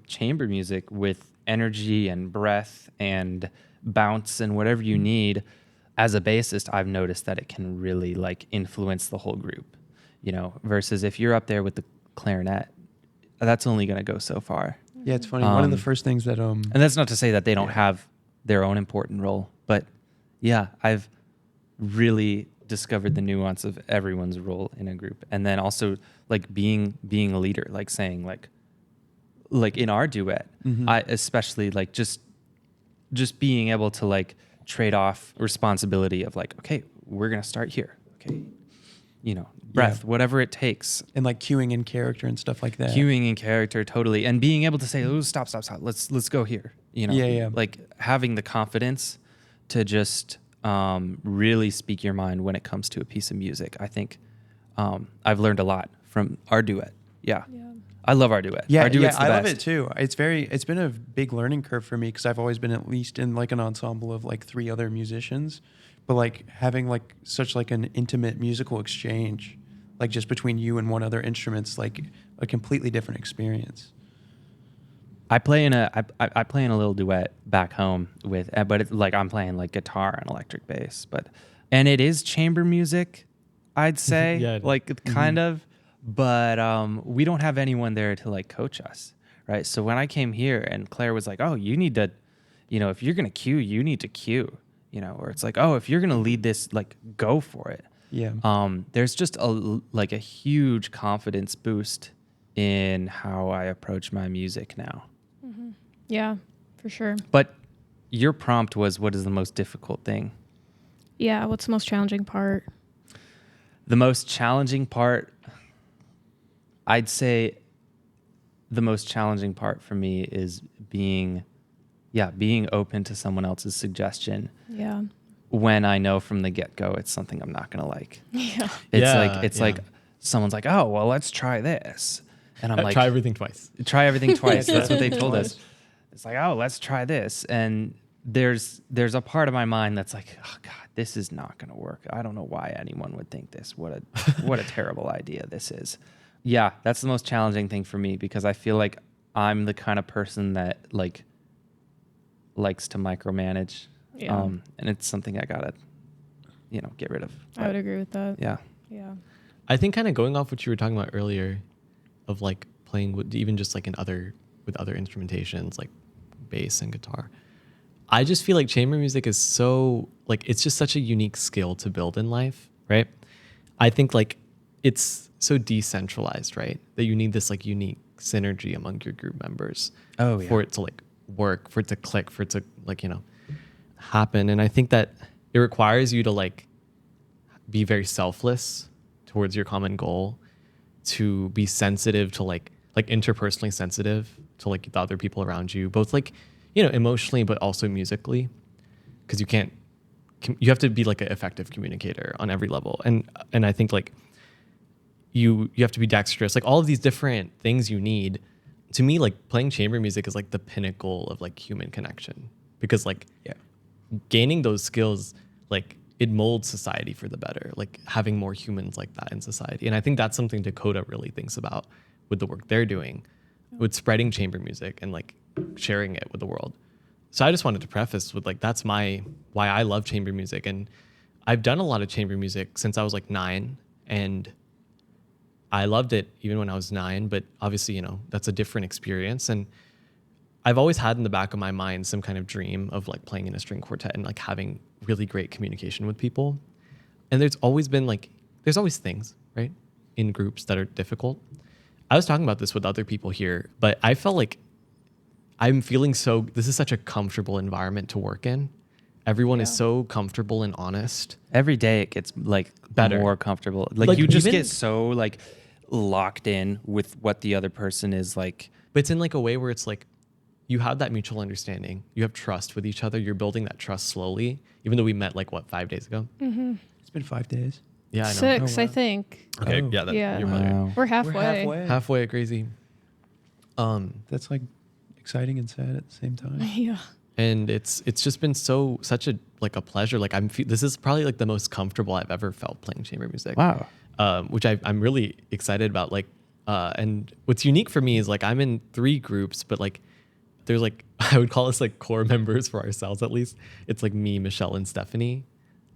chamber music with energy and breath and bounce and whatever you need. As a bassist, I've noticed that it can really like influence the whole group, you know, versus if you're up there with the clarinet, that's only going to go so far. Yeah, it's funny. One of the Um, first things that And that's not to say that they don't Yeah. have their own important role, but yeah, I've really discovered the nuance of everyone's role in a group. And then also like being a leader, like saying like in our duet, I especially like just being able to like trade off responsibility of like, okay, we're going to start here. Okay. You know, breath, whatever it takes. and like cueing in character and stuff like that. Cueing in character, totally, and being able to say, "Oh, stop! Let's go here." You know, Yeah. like having the confidence to just really speak your mind when it comes to a piece of music. I think I've learned a lot from our duet. Yeah, I love our duet. Yeah, our duet's the I best. love it too. It's been a big learning curve for me because I've always been at least in like an ensemble of like 3 other musicians, but like having like such like an intimate musical exchange, like just between you and one other instrument's like a completely different experience. I play in a little duet back home with, but it's like I'm playing like guitar and electric bass, and it is chamber music, I'd say, Yeah, it is. like kind of, but we don't have anyone there to like coach us, right? So when I came here and Claire was like, "Oh, you need to, if you're gonna cue, you need to cue," or it's like, "Oh, if you're gonna lead this, like go for it." Yeah. There's just a huge confidence boost in how I approach my music now. Yeah, for sure. But your prompt was, what is the most difficult thing? Yeah, what's the most challenging part? The most challenging part, I'd say the most challenging part for me is being open to someone else's suggestion. Yeah. When I know from the get-go it's something I'm not going to like. Yeah. It's like someone's like, "Oh, well, let's try this." And I'm like, try everything twice. Try everything twice. That's what they told us. It's like, "Oh, let's try this." And there's a part of my mind that's like, "Oh God, this is not going to work. I don't know why anyone would think this. What a terrible idea this is." Yeah, that's the most challenging thing for me because I feel like I'm the kind of person that like likes to micromanage. Yeah. And it's something I gotta, get rid of. I would agree with that. Yeah. Yeah. I think kind of going off what you were talking about earlier, of like playing with even just like with other instrumentations like bass and guitar. I just feel like chamber music is so like it's just such a unique skill to build in life, right? I think like it's so decentralized, right? That you need this like unique synergy among your group members for it to like work, for it to click, for it to like, happen. And I think that it requires you to like be very selfless towards your common goal, to be sensitive to like interpersonally sensitive to like the other people around you, both like, emotionally, but also musically, because you have to be like an effective communicator on every level. And I think like you have to be dexterous, like all of these different things you need. To me, like playing chamber music is like the pinnacle of like human connection, because like gaining those skills, like it molds society for the better, like having more humans like that in society. And I think that's something Decoda really thinks about with the work they're doing with spreading chamber music and like sharing it with the world. So I just wanted to preface with like, that's why I love chamber music. And I've done a lot of chamber music since I was like 9, and I loved it even when I was 9, but obviously, that's a different experience. And I've always had in the back of my mind some kind of dream of like playing in a string quartet and like having really great communication with people. And there's always things, right, in groups that are difficult. I was talking about this with other people here, but I felt like this is such a comfortable environment to work in. Everyone is so comfortable and honest. Every day it gets like Better. more comfortable. Like you just even- get so like locked in with what the other person is like. But it's in like a way where it's like you have that mutual understanding. You have trust with each other. You're building that trust slowly, even though we met like 5 days ago? It's been 5 days. Yeah, I know. 6, Oh, I wow. think. Okay, Oh. yeah, Yeah. you're probably right. Wow. We're halfway. We're halfway. Halfway crazy. That's like exciting and sad at the same time. Yeah. And it's just been such a like a pleasure. Like this is probably like the most comfortable I've ever felt playing chamber music. Wow. Which I'm really excited about. Like, and what's unique for me is like I'm in 3 groups, but like there's like I would call us like core members for ourselves at least. It's like me, Michelle, and Stephanie.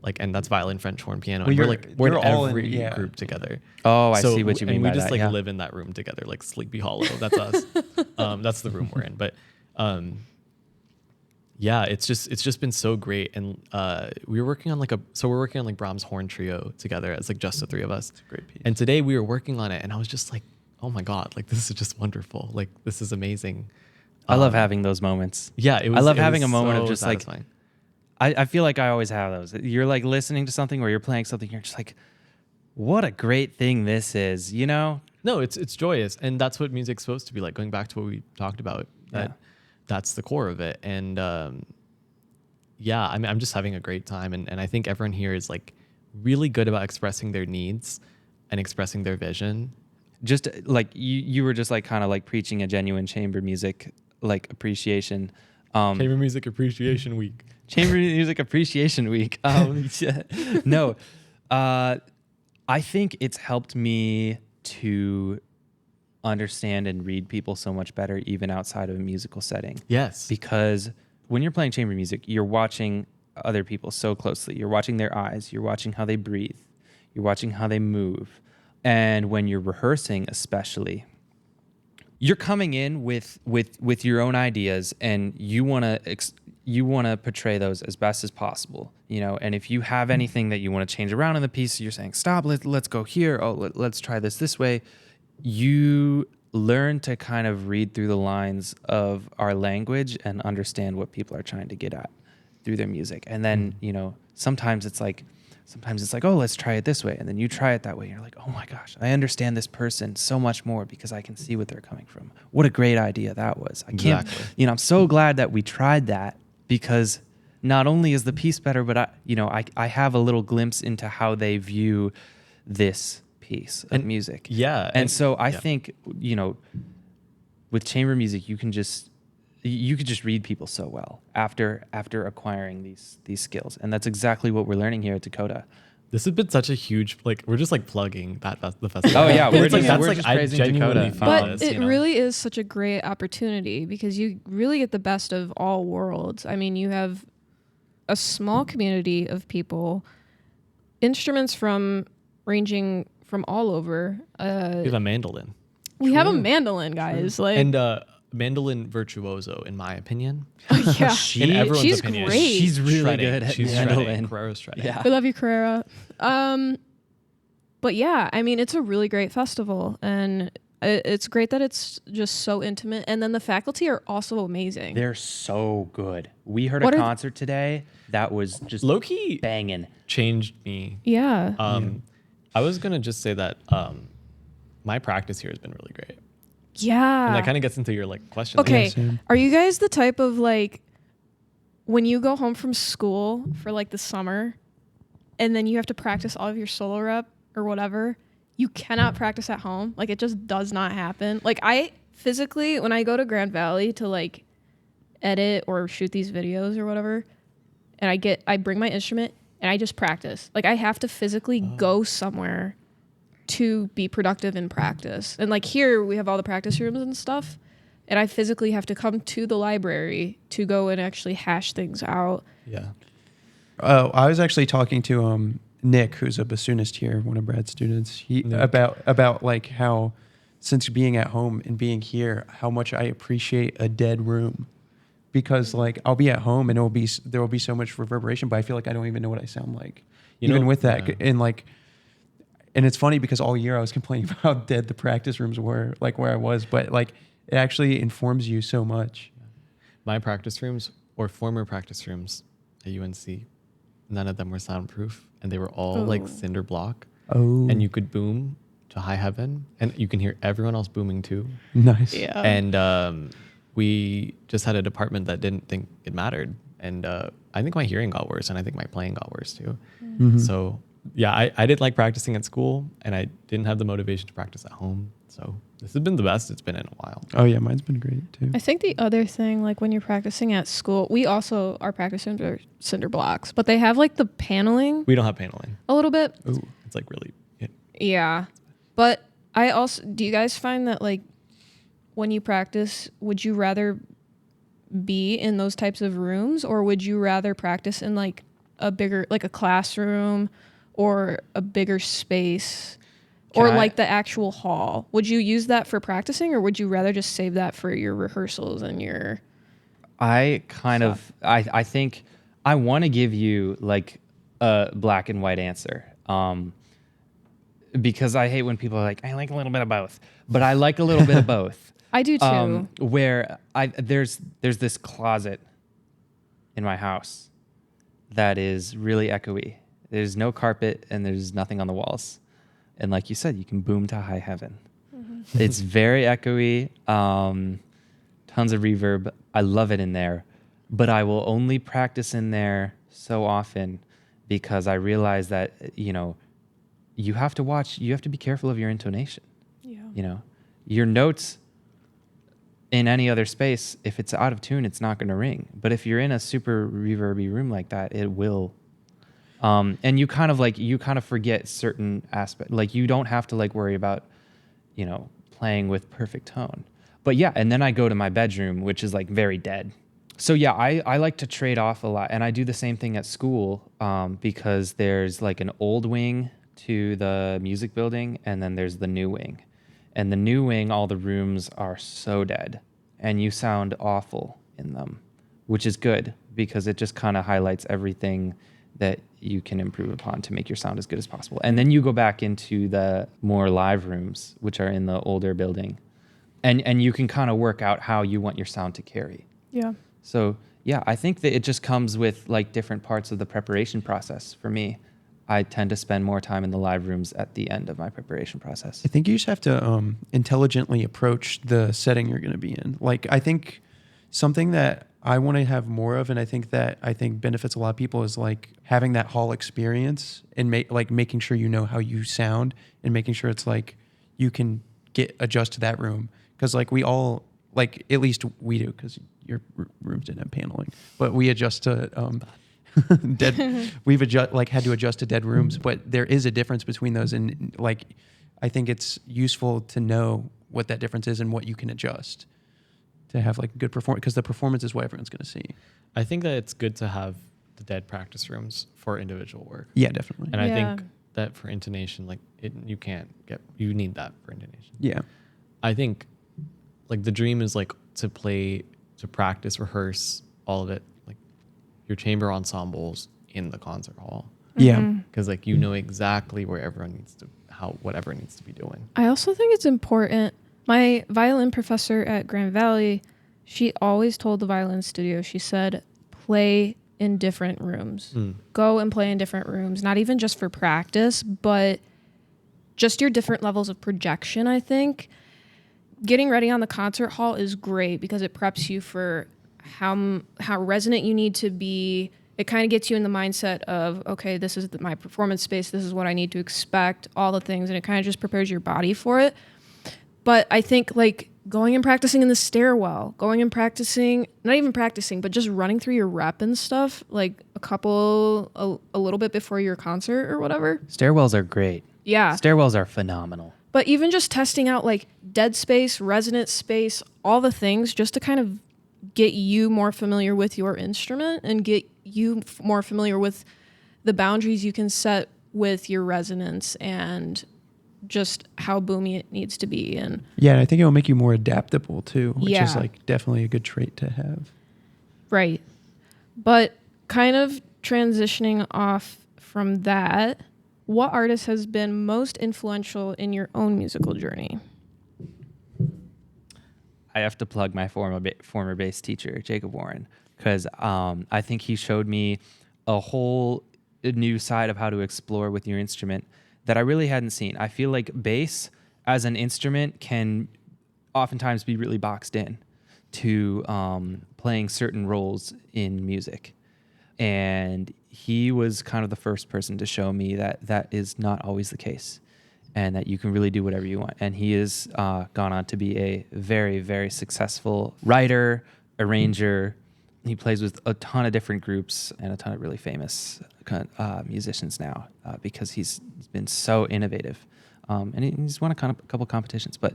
Like, and that's violin, French horn, piano. Well, And we're in you're all in- every yeah. group together. Oh, I see what you mean And we by just that, like yeah. live in that room together, like Sleepy Hollow. That's us. That's the room we're in. But yeah, it's just been so great. And we're working on like Brahms horn trio together as like just the 3 of us. It's a great piece. And today we were working on it, and I was just like, oh my God, like this is just wonderful. Like this is amazing. I love having those moments. Yeah, I love having a moment of so just satisfying. like, I feel like I always have those. You're like listening to something or you're playing something, you're just like, what a great thing this is, No, it's joyous, and that's what music's supposed to be like. Going back to what we talked about, that's the core of it. And yeah, I mean, I'm just having a great time, and I think everyone here is like really good about expressing their needs and expressing their vision. Just like you were just like kind of like preaching a genuine chamber music like appreciation. Chamber Music Appreciation Week. Chamber Music Appreciation Week. Yeah. No, I think it's helped me to understand and read people so much better, even outside of a musical setting. Yes. Because when you're playing chamber music, you're watching other people so closely. You're watching their eyes. You're watching how they breathe. You're watching how they move. And when you're rehearsing, especially, you're coming in with your own ideas, and you want to portray those as best as possible, you know. And if you have anything that you want to change around in the piece, you're saying, stop, let's go here. Oh, let's try this way. You learn to kind of read through the lines of our language and understand what people are trying to get at through their music. And then, you know, sometimes it's like, oh, let's try it this way. And then you try it that way. And you're like, oh my gosh, I understand this person so much more because I can see what they're coming from. What a great idea that was. I can't, Exactly. you know, I'm so glad that we tried that, because not only is the piece better, but I have a little glimpse into how they view this piece of music. Yeah. And so I think, you know, with chamber music, you could just read people so well after acquiring these skills. And that's exactly what we're learning here at Decoda. This has been such a huge, like, we're just like plugging the festival. Oh yeah, But we're it's like, just, that's we're like, just I praising genuinely Decoda. feel But this, it you know? really is such a great opportunity because you really get the best of all worlds. I mean, you have a small community of people, instruments from ranging from all over. We have a mandolin. We have a mandolin, guys. Like, And mandolin virtuoso, in my opinion. yeah, In everyone's she's opinion. great. She's really Shredding. good at She's mandolin. shredding. Carrero's shredding. Yeah. we love you, Carrera. But yeah, I mean, it's a really great festival, and it's great that it's just so intimate. And then the faculty are also amazing. They're so good. We heard What a are- concert today that was just Low-key banging. changed me. Yeah. I was going to just say that my practice here has been really great. Yeah. And that kind of gets into your like question. Okay. Yeah, same. Are you guys the type of like when you go home from school for like the summer and then you have to practice all of your solo rep or whatever, you cannot practice at home? Like it just does not happen. Like I physically, when I go to Grand Valley to like edit or shoot these videos or whatever, and I bring my instrument and I just practice. Like I have to physically go somewhere to be productive in practice. And like here we have all the practice rooms and stuff, and I physically have to come to the library to go and actually hash things out. Yeah. I was actually talking to Nick, who's a bassoonist here, one of Brad's students. Nick. About like how, since being at home and being here, how much I appreciate a dead room, because like I'll be at home and there will be so much reverberation, but I feel like I don't even know what I sound like, even with that. Yeah. And it's funny because all year I was complaining about how dead the practice rooms were, like where I was, but like it actually informs you so much. My practice rooms, or former practice rooms at UNC, none of them were soundproof, and they were all like cinder block. Oh, And you could boom to high heaven, and you can hear everyone else booming too. nice. Yeah. And we just had a department that didn't think it mattered, and I think my hearing got worse, and I think my playing got worse too. Mhm. So yeah, I didn't like practicing at school, and I didn't have the motivation to practice at home. So this has been the best it's been in a while. Oh yeah, mine's been great too. I think the other thing, like when you're practicing at school, our practice rooms are cinder blocks, but they have like the paneling We don't have paneling. a little bit. Oh, It's like really, Yeah. But do you guys find that like when you practice, would you rather be in those types of rooms, or would you rather practice in like a bigger, like a classroom or a bigger space or like the actual hall? Would you use that for practicing, or would you rather just save that for your rehearsals and your... I think I want to give you like a black and white answer. Because I hate when people are like, I like a little bit of both, but I like a little bit of both. I do too. Where there's this closet in my house that is really echoey. There's no carpet and there's nothing on the walls. And like you said, you can boom to high heaven. Mm-hmm. It's very echoey, tons of reverb. I love it in there, but I will only practice in there so often because I realize that, you know, you have to be careful of your intonation. Yeah. You know, your notes in any other space, if it's out of tune, it's not going to ring. But if you're in a super reverby room like that, it will. And you kind of forget certain aspects. Like you don't have to like worry about, playing with perfect tone. But yeah, and then I go to my bedroom, which is like very dead. So yeah, I like to trade off a lot, and I do the same thing at school because there's like an old wing to the music building, and then there's the new wing. And the new wing, all the rooms are so dead, and you sound awful in them, which is good because it just kind of highlights everything that you can improve upon to make your sound as good as possible. And then you go back into the more live rooms, which are in the older building, and you can kind of work out how you want your sound to carry. Yeah. So yeah, I think that it just comes with like different parts of the preparation process. For me, I tend to spend more time in the live rooms at the end of my preparation process. I think you just have to intelligently approach the setting you're going to be in. Like, I think something that I want to have more of, and I think benefits a lot of people, is like having that hall experience and making sure you know how you sound and making sure it's like you can adjust to that room. Because like we all, like at least we do, because your rooms didn't have paneling, but we adjust to dead. We've had to adjust to dead rooms, but there is a difference between those, and like I think it's useful to know what that difference is and what you can adjust to have like good performance, because the performance is what everyone's going to see. I think that it's good to have the dead practice rooms for individual work. Yeah, definitely. And I think that for intonation, like you need that for intonation. Yeah. I think like the dream is like to practice, rehearse all of it, like your chamber ensembles in the concert hall. Yeah. Because like you know exactly where everyone whatever needs to be doing. I also think it's important. My violin professor at Grand Valley, she always told the violin studio, she said, play in different rooms. Go and play in different rooms, not even just for practice, but just your different levels of projection, I think. Getting ready on the concert hall is great because it preps you for how resonant you need to be. It kind of gets you in the mindset of, okay, this is my performance space. This is what I need to expect, all the things. And it kind of just prepares your body for it. But I think like going and practicing in the stairwell, not even practicing, but just running through your rep and stuff, like a little bit before your concert or whatever. Stairwells are great. Yeah. Stairwells are phenomenal. But even just testing out like dead space, resonant space, all the things just to kind of get you more familiar with your instrument and get you more familiar with the boundaries you can set with your resonance and just how boomy it needs to be. And I think it will make you more adaptable too, which is like definitely a good trait to have. Right. But kind of transitioning off from that, what artist has been most influential in your own musical journey? I have to plug my former bass teacher, Jacob Warren, because I think he showed me a whole new side of how to explore with your instrument that I really hadn't seen. I feel like bass as an instrument can oftentimes be really boxed in to playing certain roles in music. And he was kind of the first person to show me that that is not always the case and that you can really do whatever you want. And he has gone on to be a very, very successful writer, arranger. He plays with a ton of different groups and a ton of really famous musicians now because he's been so innovative. And he's won a couple competitions. But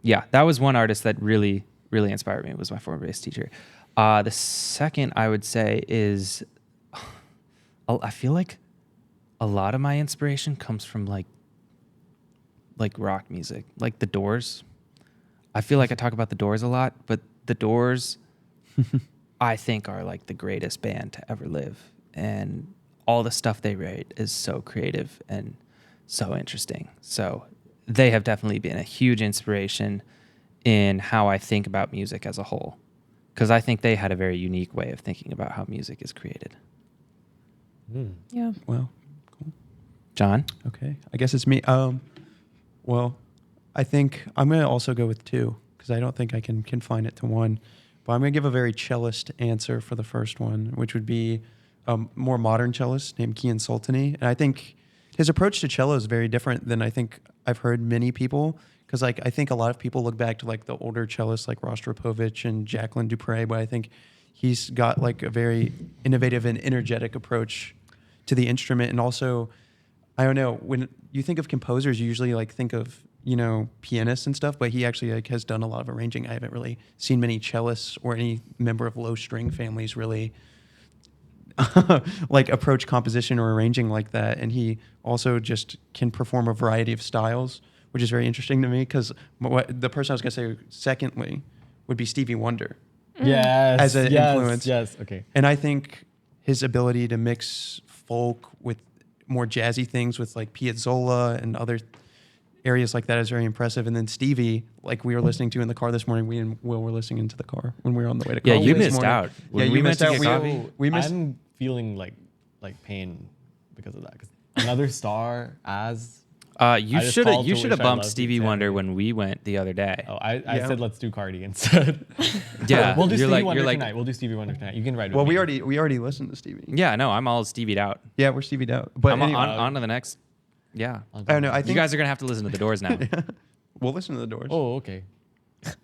yeah, that was one artist that really, really inspired me. It was my former bass teacher. The second I would say is, I feel like a lot of my inspiration comes from like rock music, like The Doors. I feel like I talk about The Doors a lot, but The Doors, I think, are like the greatest band to ever live. And all the stuff they write is so creative and so interesting. So they have definitely been a huge inspiration in how I think about music as a whole, because I think they had a very unique way of thinking about how music is created. Yeah. Well, cool. John? Okay. I guess it's me. Well, I think I'm going to also go with two because I don't think I can confine it to one. But I'm going to give a very cellist answer for the first one, which would be a more modern cellist named Kian Sultany. And I think his approach to cello is very different than I think I've heard many people. Because like I think a lot of people look back to like the older cellists like Rostropovich and Jacqueline Dupre, but I think he's got like a very innovative and energetic approach to the instrument. And also, I don't know, when you think of composers, you usually like think of, you know, pianists and stuff, but he actually like has done a lot of arranging. I haven't really seen many cellists or any member of low string families really like approach composition or arranging like that. And he also just can perform a variety of styles, which is very interesting to me, because the person I was going to say secondly would be Stevie Wonder. Yes. As an influence. Yes. Okay. And I think his ability to mix folk with more jazzy things with like Piazzolla and other areas like that is very impressive. And then Stevie, like we were listening to in the car this morning, we and Will were listening into the car when we were on the way to Yeah, college you this missed morning. out. When Yeah, we you went missed to out. get coffee. We missed. I'm feeling like pain because of that. Because Another Star as You just should called have to wish I bumped loved Stevie you, Wonder Tammy. when we went the other day. I Yeah. said let's do Cardi instead. Yeah, we'll do you're Stevie like- Wonder you're like- tonight. We'll do Stevie Wonder tonight. You can ride with Well, me. we already listened to Stevie. Yeah, no, I'm all Stevied out. Yeah, we're Stevie'd out. But I'm anyway, on to the next. Yeah, I'll I don't know. I you think guys are gonna have to listen to the Doors now. we'll listen to the Doors. Oh, okay. Is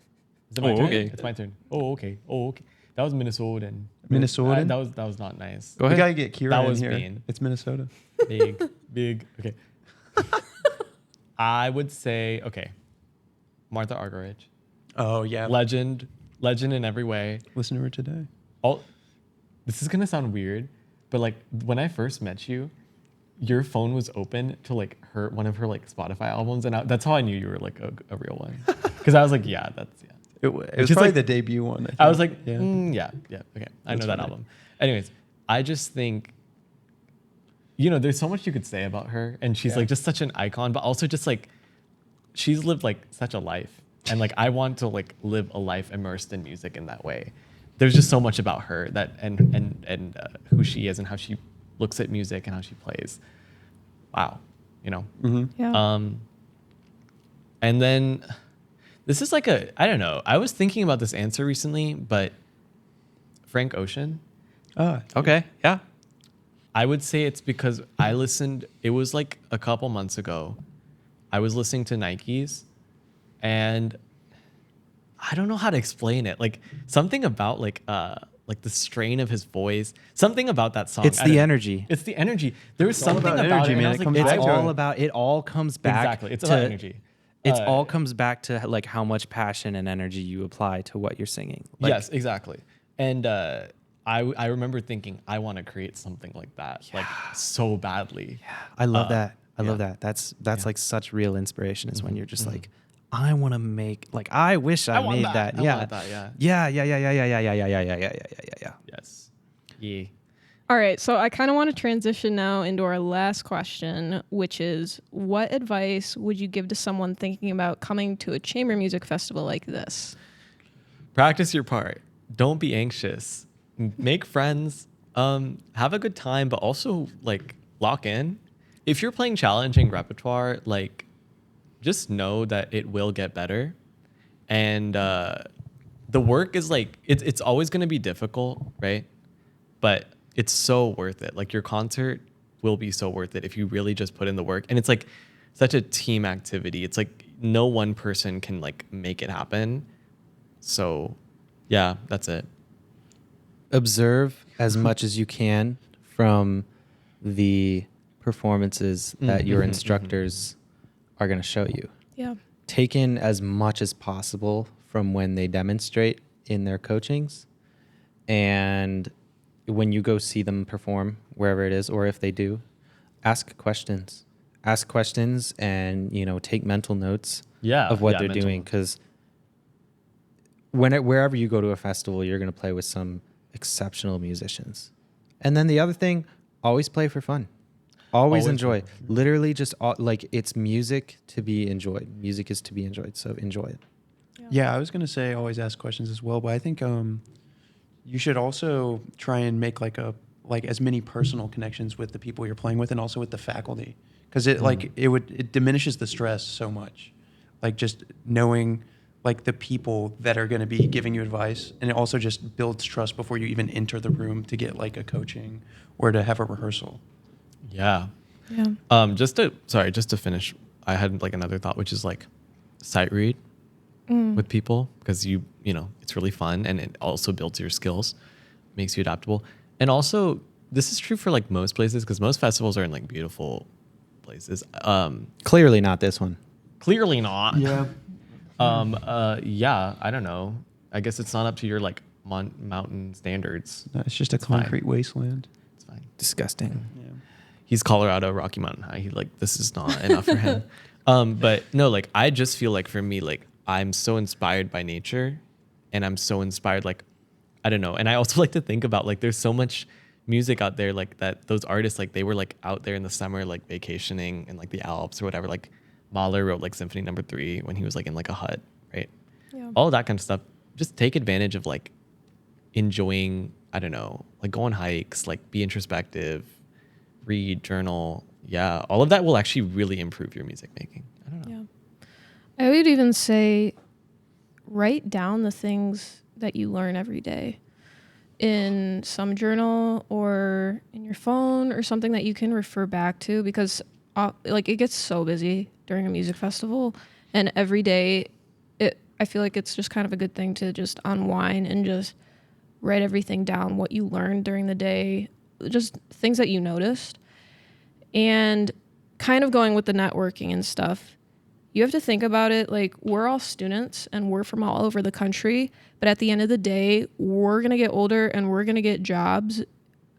it my Oh, turn? okay. It's my turn. Oh, okay. Oh, okay. That was Minnesotan. Minnesotan? That was not nice. Go We ahead. gotta get Kira That in was here. mean. It's Minnesota. Big. Okay. I would say Martha Argerich, Oh yeah. legend in every way. Listen to her today. This is gonna sound weird, but like when I first met you, your phone was open to like one of her like Spotify albums, and that's how I knew you were like a real one. Because I was like, yeah, that's yeah. It was just probably like- the debut one. I was like, yeah. yeah, okay, I That's know that funny. album. Anyways, I just think, there's so much you could say about her, and she's Yeah. like just such an icon, but also just like she's lived like such a life, and like I want to like live a life immersed in music in that way. There's just so much about her that and who she is and how she looks at music and how she plays. Wow, Mm-hmm. Yeah. And then this is like I don't know. I was thinking about this answer recently, but Frank Ocean. Okay, yeah. I would say it's because I listened, it was like a couple months ago. I was listening to Nikes, and I don't know how to explain it. Like something about like the strain of his voice, something about that song. It's I the don't- energy. It's the energy. There was all something about about energy, it, and man. I was It like, comes It's back to all it. about. It all comes back. Exactly. It's to, about energy. It's all comes back to like how much passion and energy you apply to what you're singing. Like, yes, exactly. And I remember thinking, I want to create something like that, like so badly. I love that. I love yeah. that. That's like such real inspiration is when you're just like, I want to make like I wish I, want made that. that. I Yeah. want that, yeah. Yeah. Yes. Yeah. All right, so I kind of want to transition now into our last question, which is what advice would you give to someone thinking about coming to a chamber music festival like this? Practice your part. Don't be anxious. Make friends. Have a good time, but also like lock in. If you're playing challenging repertoire, like just know that it will get better. And the work is like it's always going to be difficult, right? But it's so worth it. Like your concert will be so worth it if you really just put in the work. And it's like such a team activity. It's like no one person can like make it happen. So yeah, that's it. Observe as much as you can from the performances that your instructors are going to show you. Yeah. Take in as much as possible from when they demonstrate in their coachings, and when you go see them perform wherever it is, or if they do, ask questions and take mental notes of what they're mental doing, notes. because wherever you go to a festival, you're going to play with some exceptional musicians. And then the other thing, always play for fun. Always enjoy. Literally just like it's music to be enjoyed. Music is to be enjoyed, so enjoy it. Yeah, I was gonna say always ask questions as well, but I think you should also try and make like as many personal connections with the people you're playing with, and also with the faculty, because it diminishes the stress so much, like just knowing like the people that are going to be giving you advice, and it also just builds trust before you even enter the room to get like a coaching or to have a rehearsal. Yeah. Yeah. Just to finish, I had like another thought, which is like sight read with people, because it's really fun and it also builds your skills, makes you adaptable. And also this is true for like most places because most festivals are in like beautiful places. Clearly not this one. Clearly not. Yeah. Yeah, I don't know. I guess it's not up to your like mountain standards. No, it's just a fine. concrete wasteland. It's fine. Disgusting. Yeah. He's Colorado, Rocky Mountain High. He like, this is not enough for him. But no, like I just feel like for me, like I'm so inspired by nature, and I'm so inspired, like I don't know. And I also like to think about like there's so much music out there like that. Those artists like they were like out there in the summer like vacationing in like the Alps or whatever. Like Mahler wrote like Symphony No. 3 when he was like in like a hut, right? Yeah. All that kind of stuff. Just take advantage of like enjoying. I don't know, like go on hikes, like be introspective, read, journal. Yeah, all of that will actually really improve your music making. I don't know. Yeah. I would even say write down the things that you learn every day in some journal or in your phone or something that you can refer back to, because like it gets so busy during a music festival, and every day I feel like it's just kind of a good thing to just unwind and just write everything down, what you learned during the day, just things that you noticed. And kind of going with the networking and stuff, you have to think about it like we're all students and we're from all over the country, but at the end of the day, we're going to get older and we're going to get jobs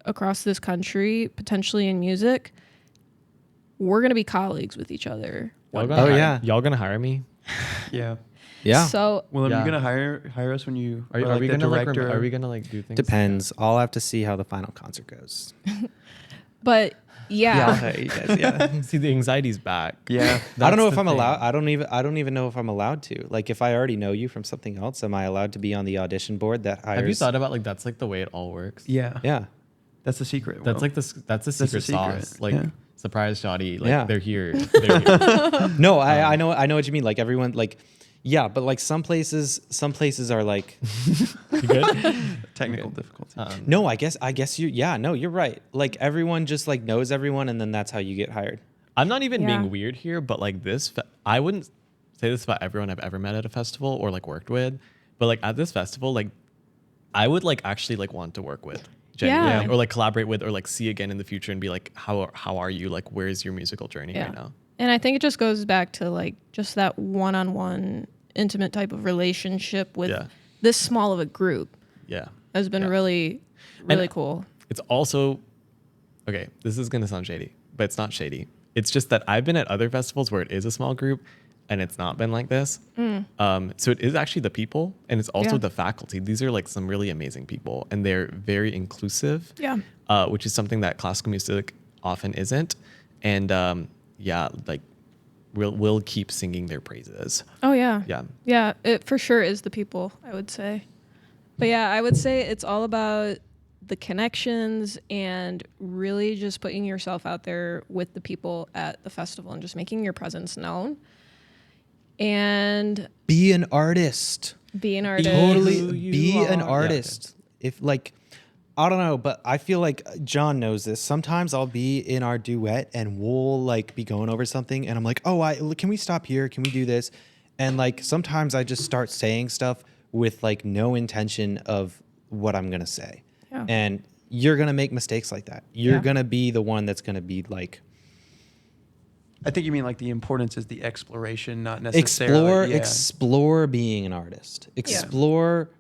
across this country, potentially in music. We're going to be colleagues with each other. Y'all Oh, yeah. Y'all gonna hire me? Yeah. Yeah. So Well, are Yeah. you gonna hire us when you Are like we the gonna like? director? Are we gonna like do things? Depends. I'll have to see how the final concert goes. but yeah. hire you guys, yeah. See, the anxiety's back. Yeah. I don't know That's if the I'm thing. allowed. I don't even know if I'm allowed to. Like, if I already know you from something else, am I allowed to be on the audition board that hires? Have you thought about like that's like the way it all works? Yeah. Yeah. That's the secret. That's Will. like that's the secret sauce. Like Yeah. surprise shoddy. Like Yeah. they're here. They're here. No, I know what you mean. Like everyone, like, yeah, but like some places are like, You good? technical difficulty. no, I guess you're right. Like everyone just like knows everyone, and then that's how you get hired. I'm not even Yeah. being weird here, but like this, I wouldn't say this about everyone I've ever met at a festival or like worked with, but like at this festival, like I would like actually like want to work with, genuinely, Yeah. or like collaborate with, or like see again in the future and be like, how are you? Like, where's your musical journey Yeah. right now? And I think it just goes back to like just that one-on-one intimate type of relationship with Yeah. this small of a group Yeah. has been Yeah. really cool. It's also, okay, this is going to sound shady, but it's not shady. It's just that I've been at other festivals where it is a small group and it's not been like this. So it is actually the people, and it's also Yeah. the faculty. These are like some really amazing people, and they're very inclusive, Yeah. which is something that classical music often isn't. And yeah, like we'll keep singing their praises. Oh yeah. Yeah. Yeah, it for sure is the people, I would say. But yeah, I would say it's all about the connections and really just putting yourself out there with the people at the festival and just making your presence known. And Be an artist. be an artist. Totally who you be an are. artist. If like, I don't know, but I feel like John knows this. Sometimes I'll be in our duet and we'll like be going over something, and I'm like, oh, can we stop here? Can we do this? And like sometimes I just start saying stuff with like no intention of what I'm gonna say. Yeah. And you're gonna make mistakes like that. You're Yeah. gonna be the one that's gonna be like, I think you mean like the importance is the exploration, not necessarily explore being an artist. Explore,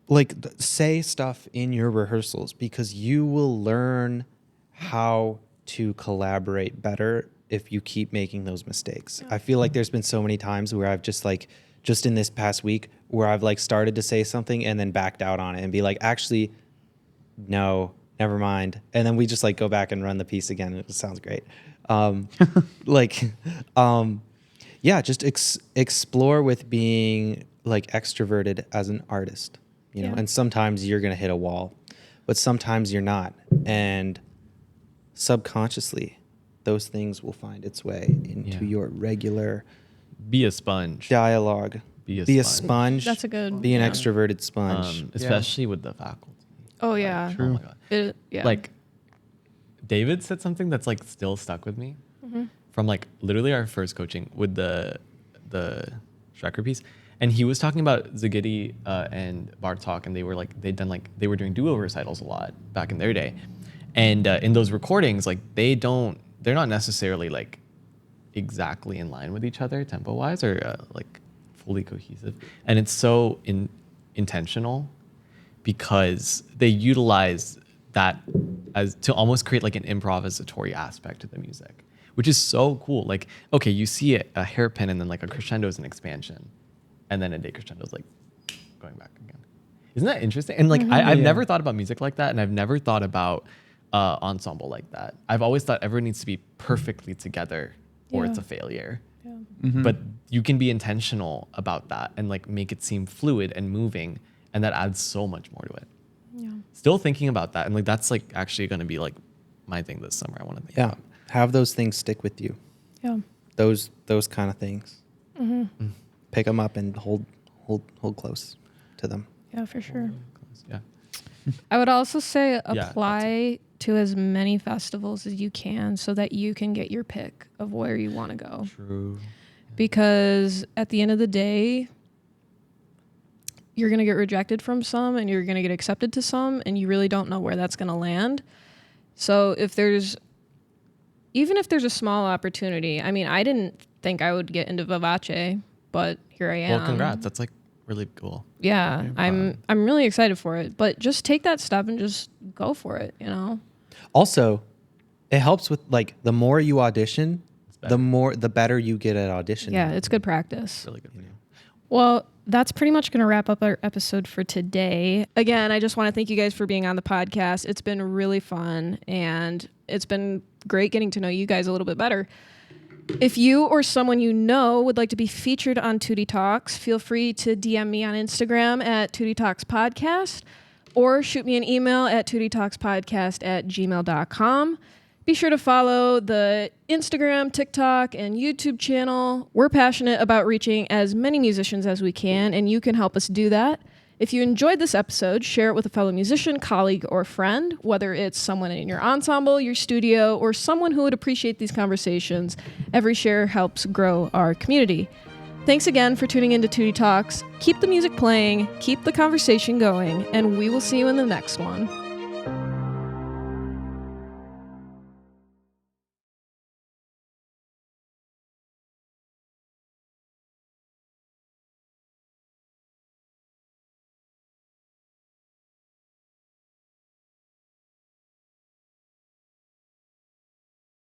like say stuff in your rehearsals, because you will learn how to collaborate better if you keep making those mistakes. I feel like there's been so many times where I've just in this past week where I've like started to say something and then backed out on it and be like, actually, no, never mind. And then we just like go back and run the piece again. It sounds great. Yeah, just explore with being like extroverted as an artist, you know. Yeah. And sometimes you're gonna hit a wall, but sometimes you're not, and subconsciously, those things will find its way into Yeah. your regular Be a sponge. dialogue. Be a Be a sponge. sponge. That's a good- Be an yeah. extroverted sponge. Especially with the faculty. Oh yeah. Oh my God. Yeah. Like David said something that's like still stuck with me from like literally our first coaching with the Strecker piece, and he was talking about Zagidi and Bartok, and they were doing duo recitals a lot back in their day, And in those recordings, like they're not necessarily like exactly in line with each other tempo wise or like fully cohesive. And it's so intentional because they utilize that as to almost create like an improvisatory aspect to the music, which is so cool. Like, okay, you see a hairpin and then like a crescendo is an expansion, and then a decrescendo is like going back again. Isn't that interesting? And like, I've never thought about music like that, and I've never thought about ensemble like that. I've always thought everyone needs to be perfectly together or it's a failure. Yeah. Mm-hmm. But you can be intentional about that and like make it seem fluid and moving, and that adds so much more to it. Yeah. Still thinking about that, and like that's like actually going to be like my thing this summer. I want to think about. Have those things stick with you. Yeah. Those kind of things. Mm-hmm. Pick them up and hold close to them. Yeah, for sure. Yeah. I would also say Yeah, apply to as many festivals as you can so that you can get your pick of where you want to go. True. Because at the end of the day, you're going to get rejected from some and you're going to get accepted to some, and you really don't know where that's going to land. So even if there's a small opportunity, I mean, I didn't think I would get into Vivace, but here I am. Well, congrats. That's like really cool. Yeah, I'm really excited for it. But just take that step and just go for it, you know? Also, it helps with like the more you audition, the better you get at auditioning. Yeah, it's good practice. Really good for you. Well, that's pretty much going to wrap up our episode for today. Again, I just want to thank you guys for being on the podcast. It's been really fun, and it's been great getting to know you guys a little bit better. If you or someone you know would like to be featured on Tutti Talks, feel free to DM me on Instagram at Tutti Talks Podcast, or shoot me an email at tuttitalkspodcast@gmail.com. Be sure to follow the Instagram, TikTok, and YouTube channel. We're passionate about reaching as many musicians as we can, and you can help us do that. If you enjoyed this episode, share it with a fellow musician, colleague, or friend, whether it's someone in your ensemble, your studio, or someone who would appreciate these conversations. Every share helps grow our community. Thanks again for tuning in to Tutti Talks. Keep the music playing, keep the conversation going, and we will see you in the next one.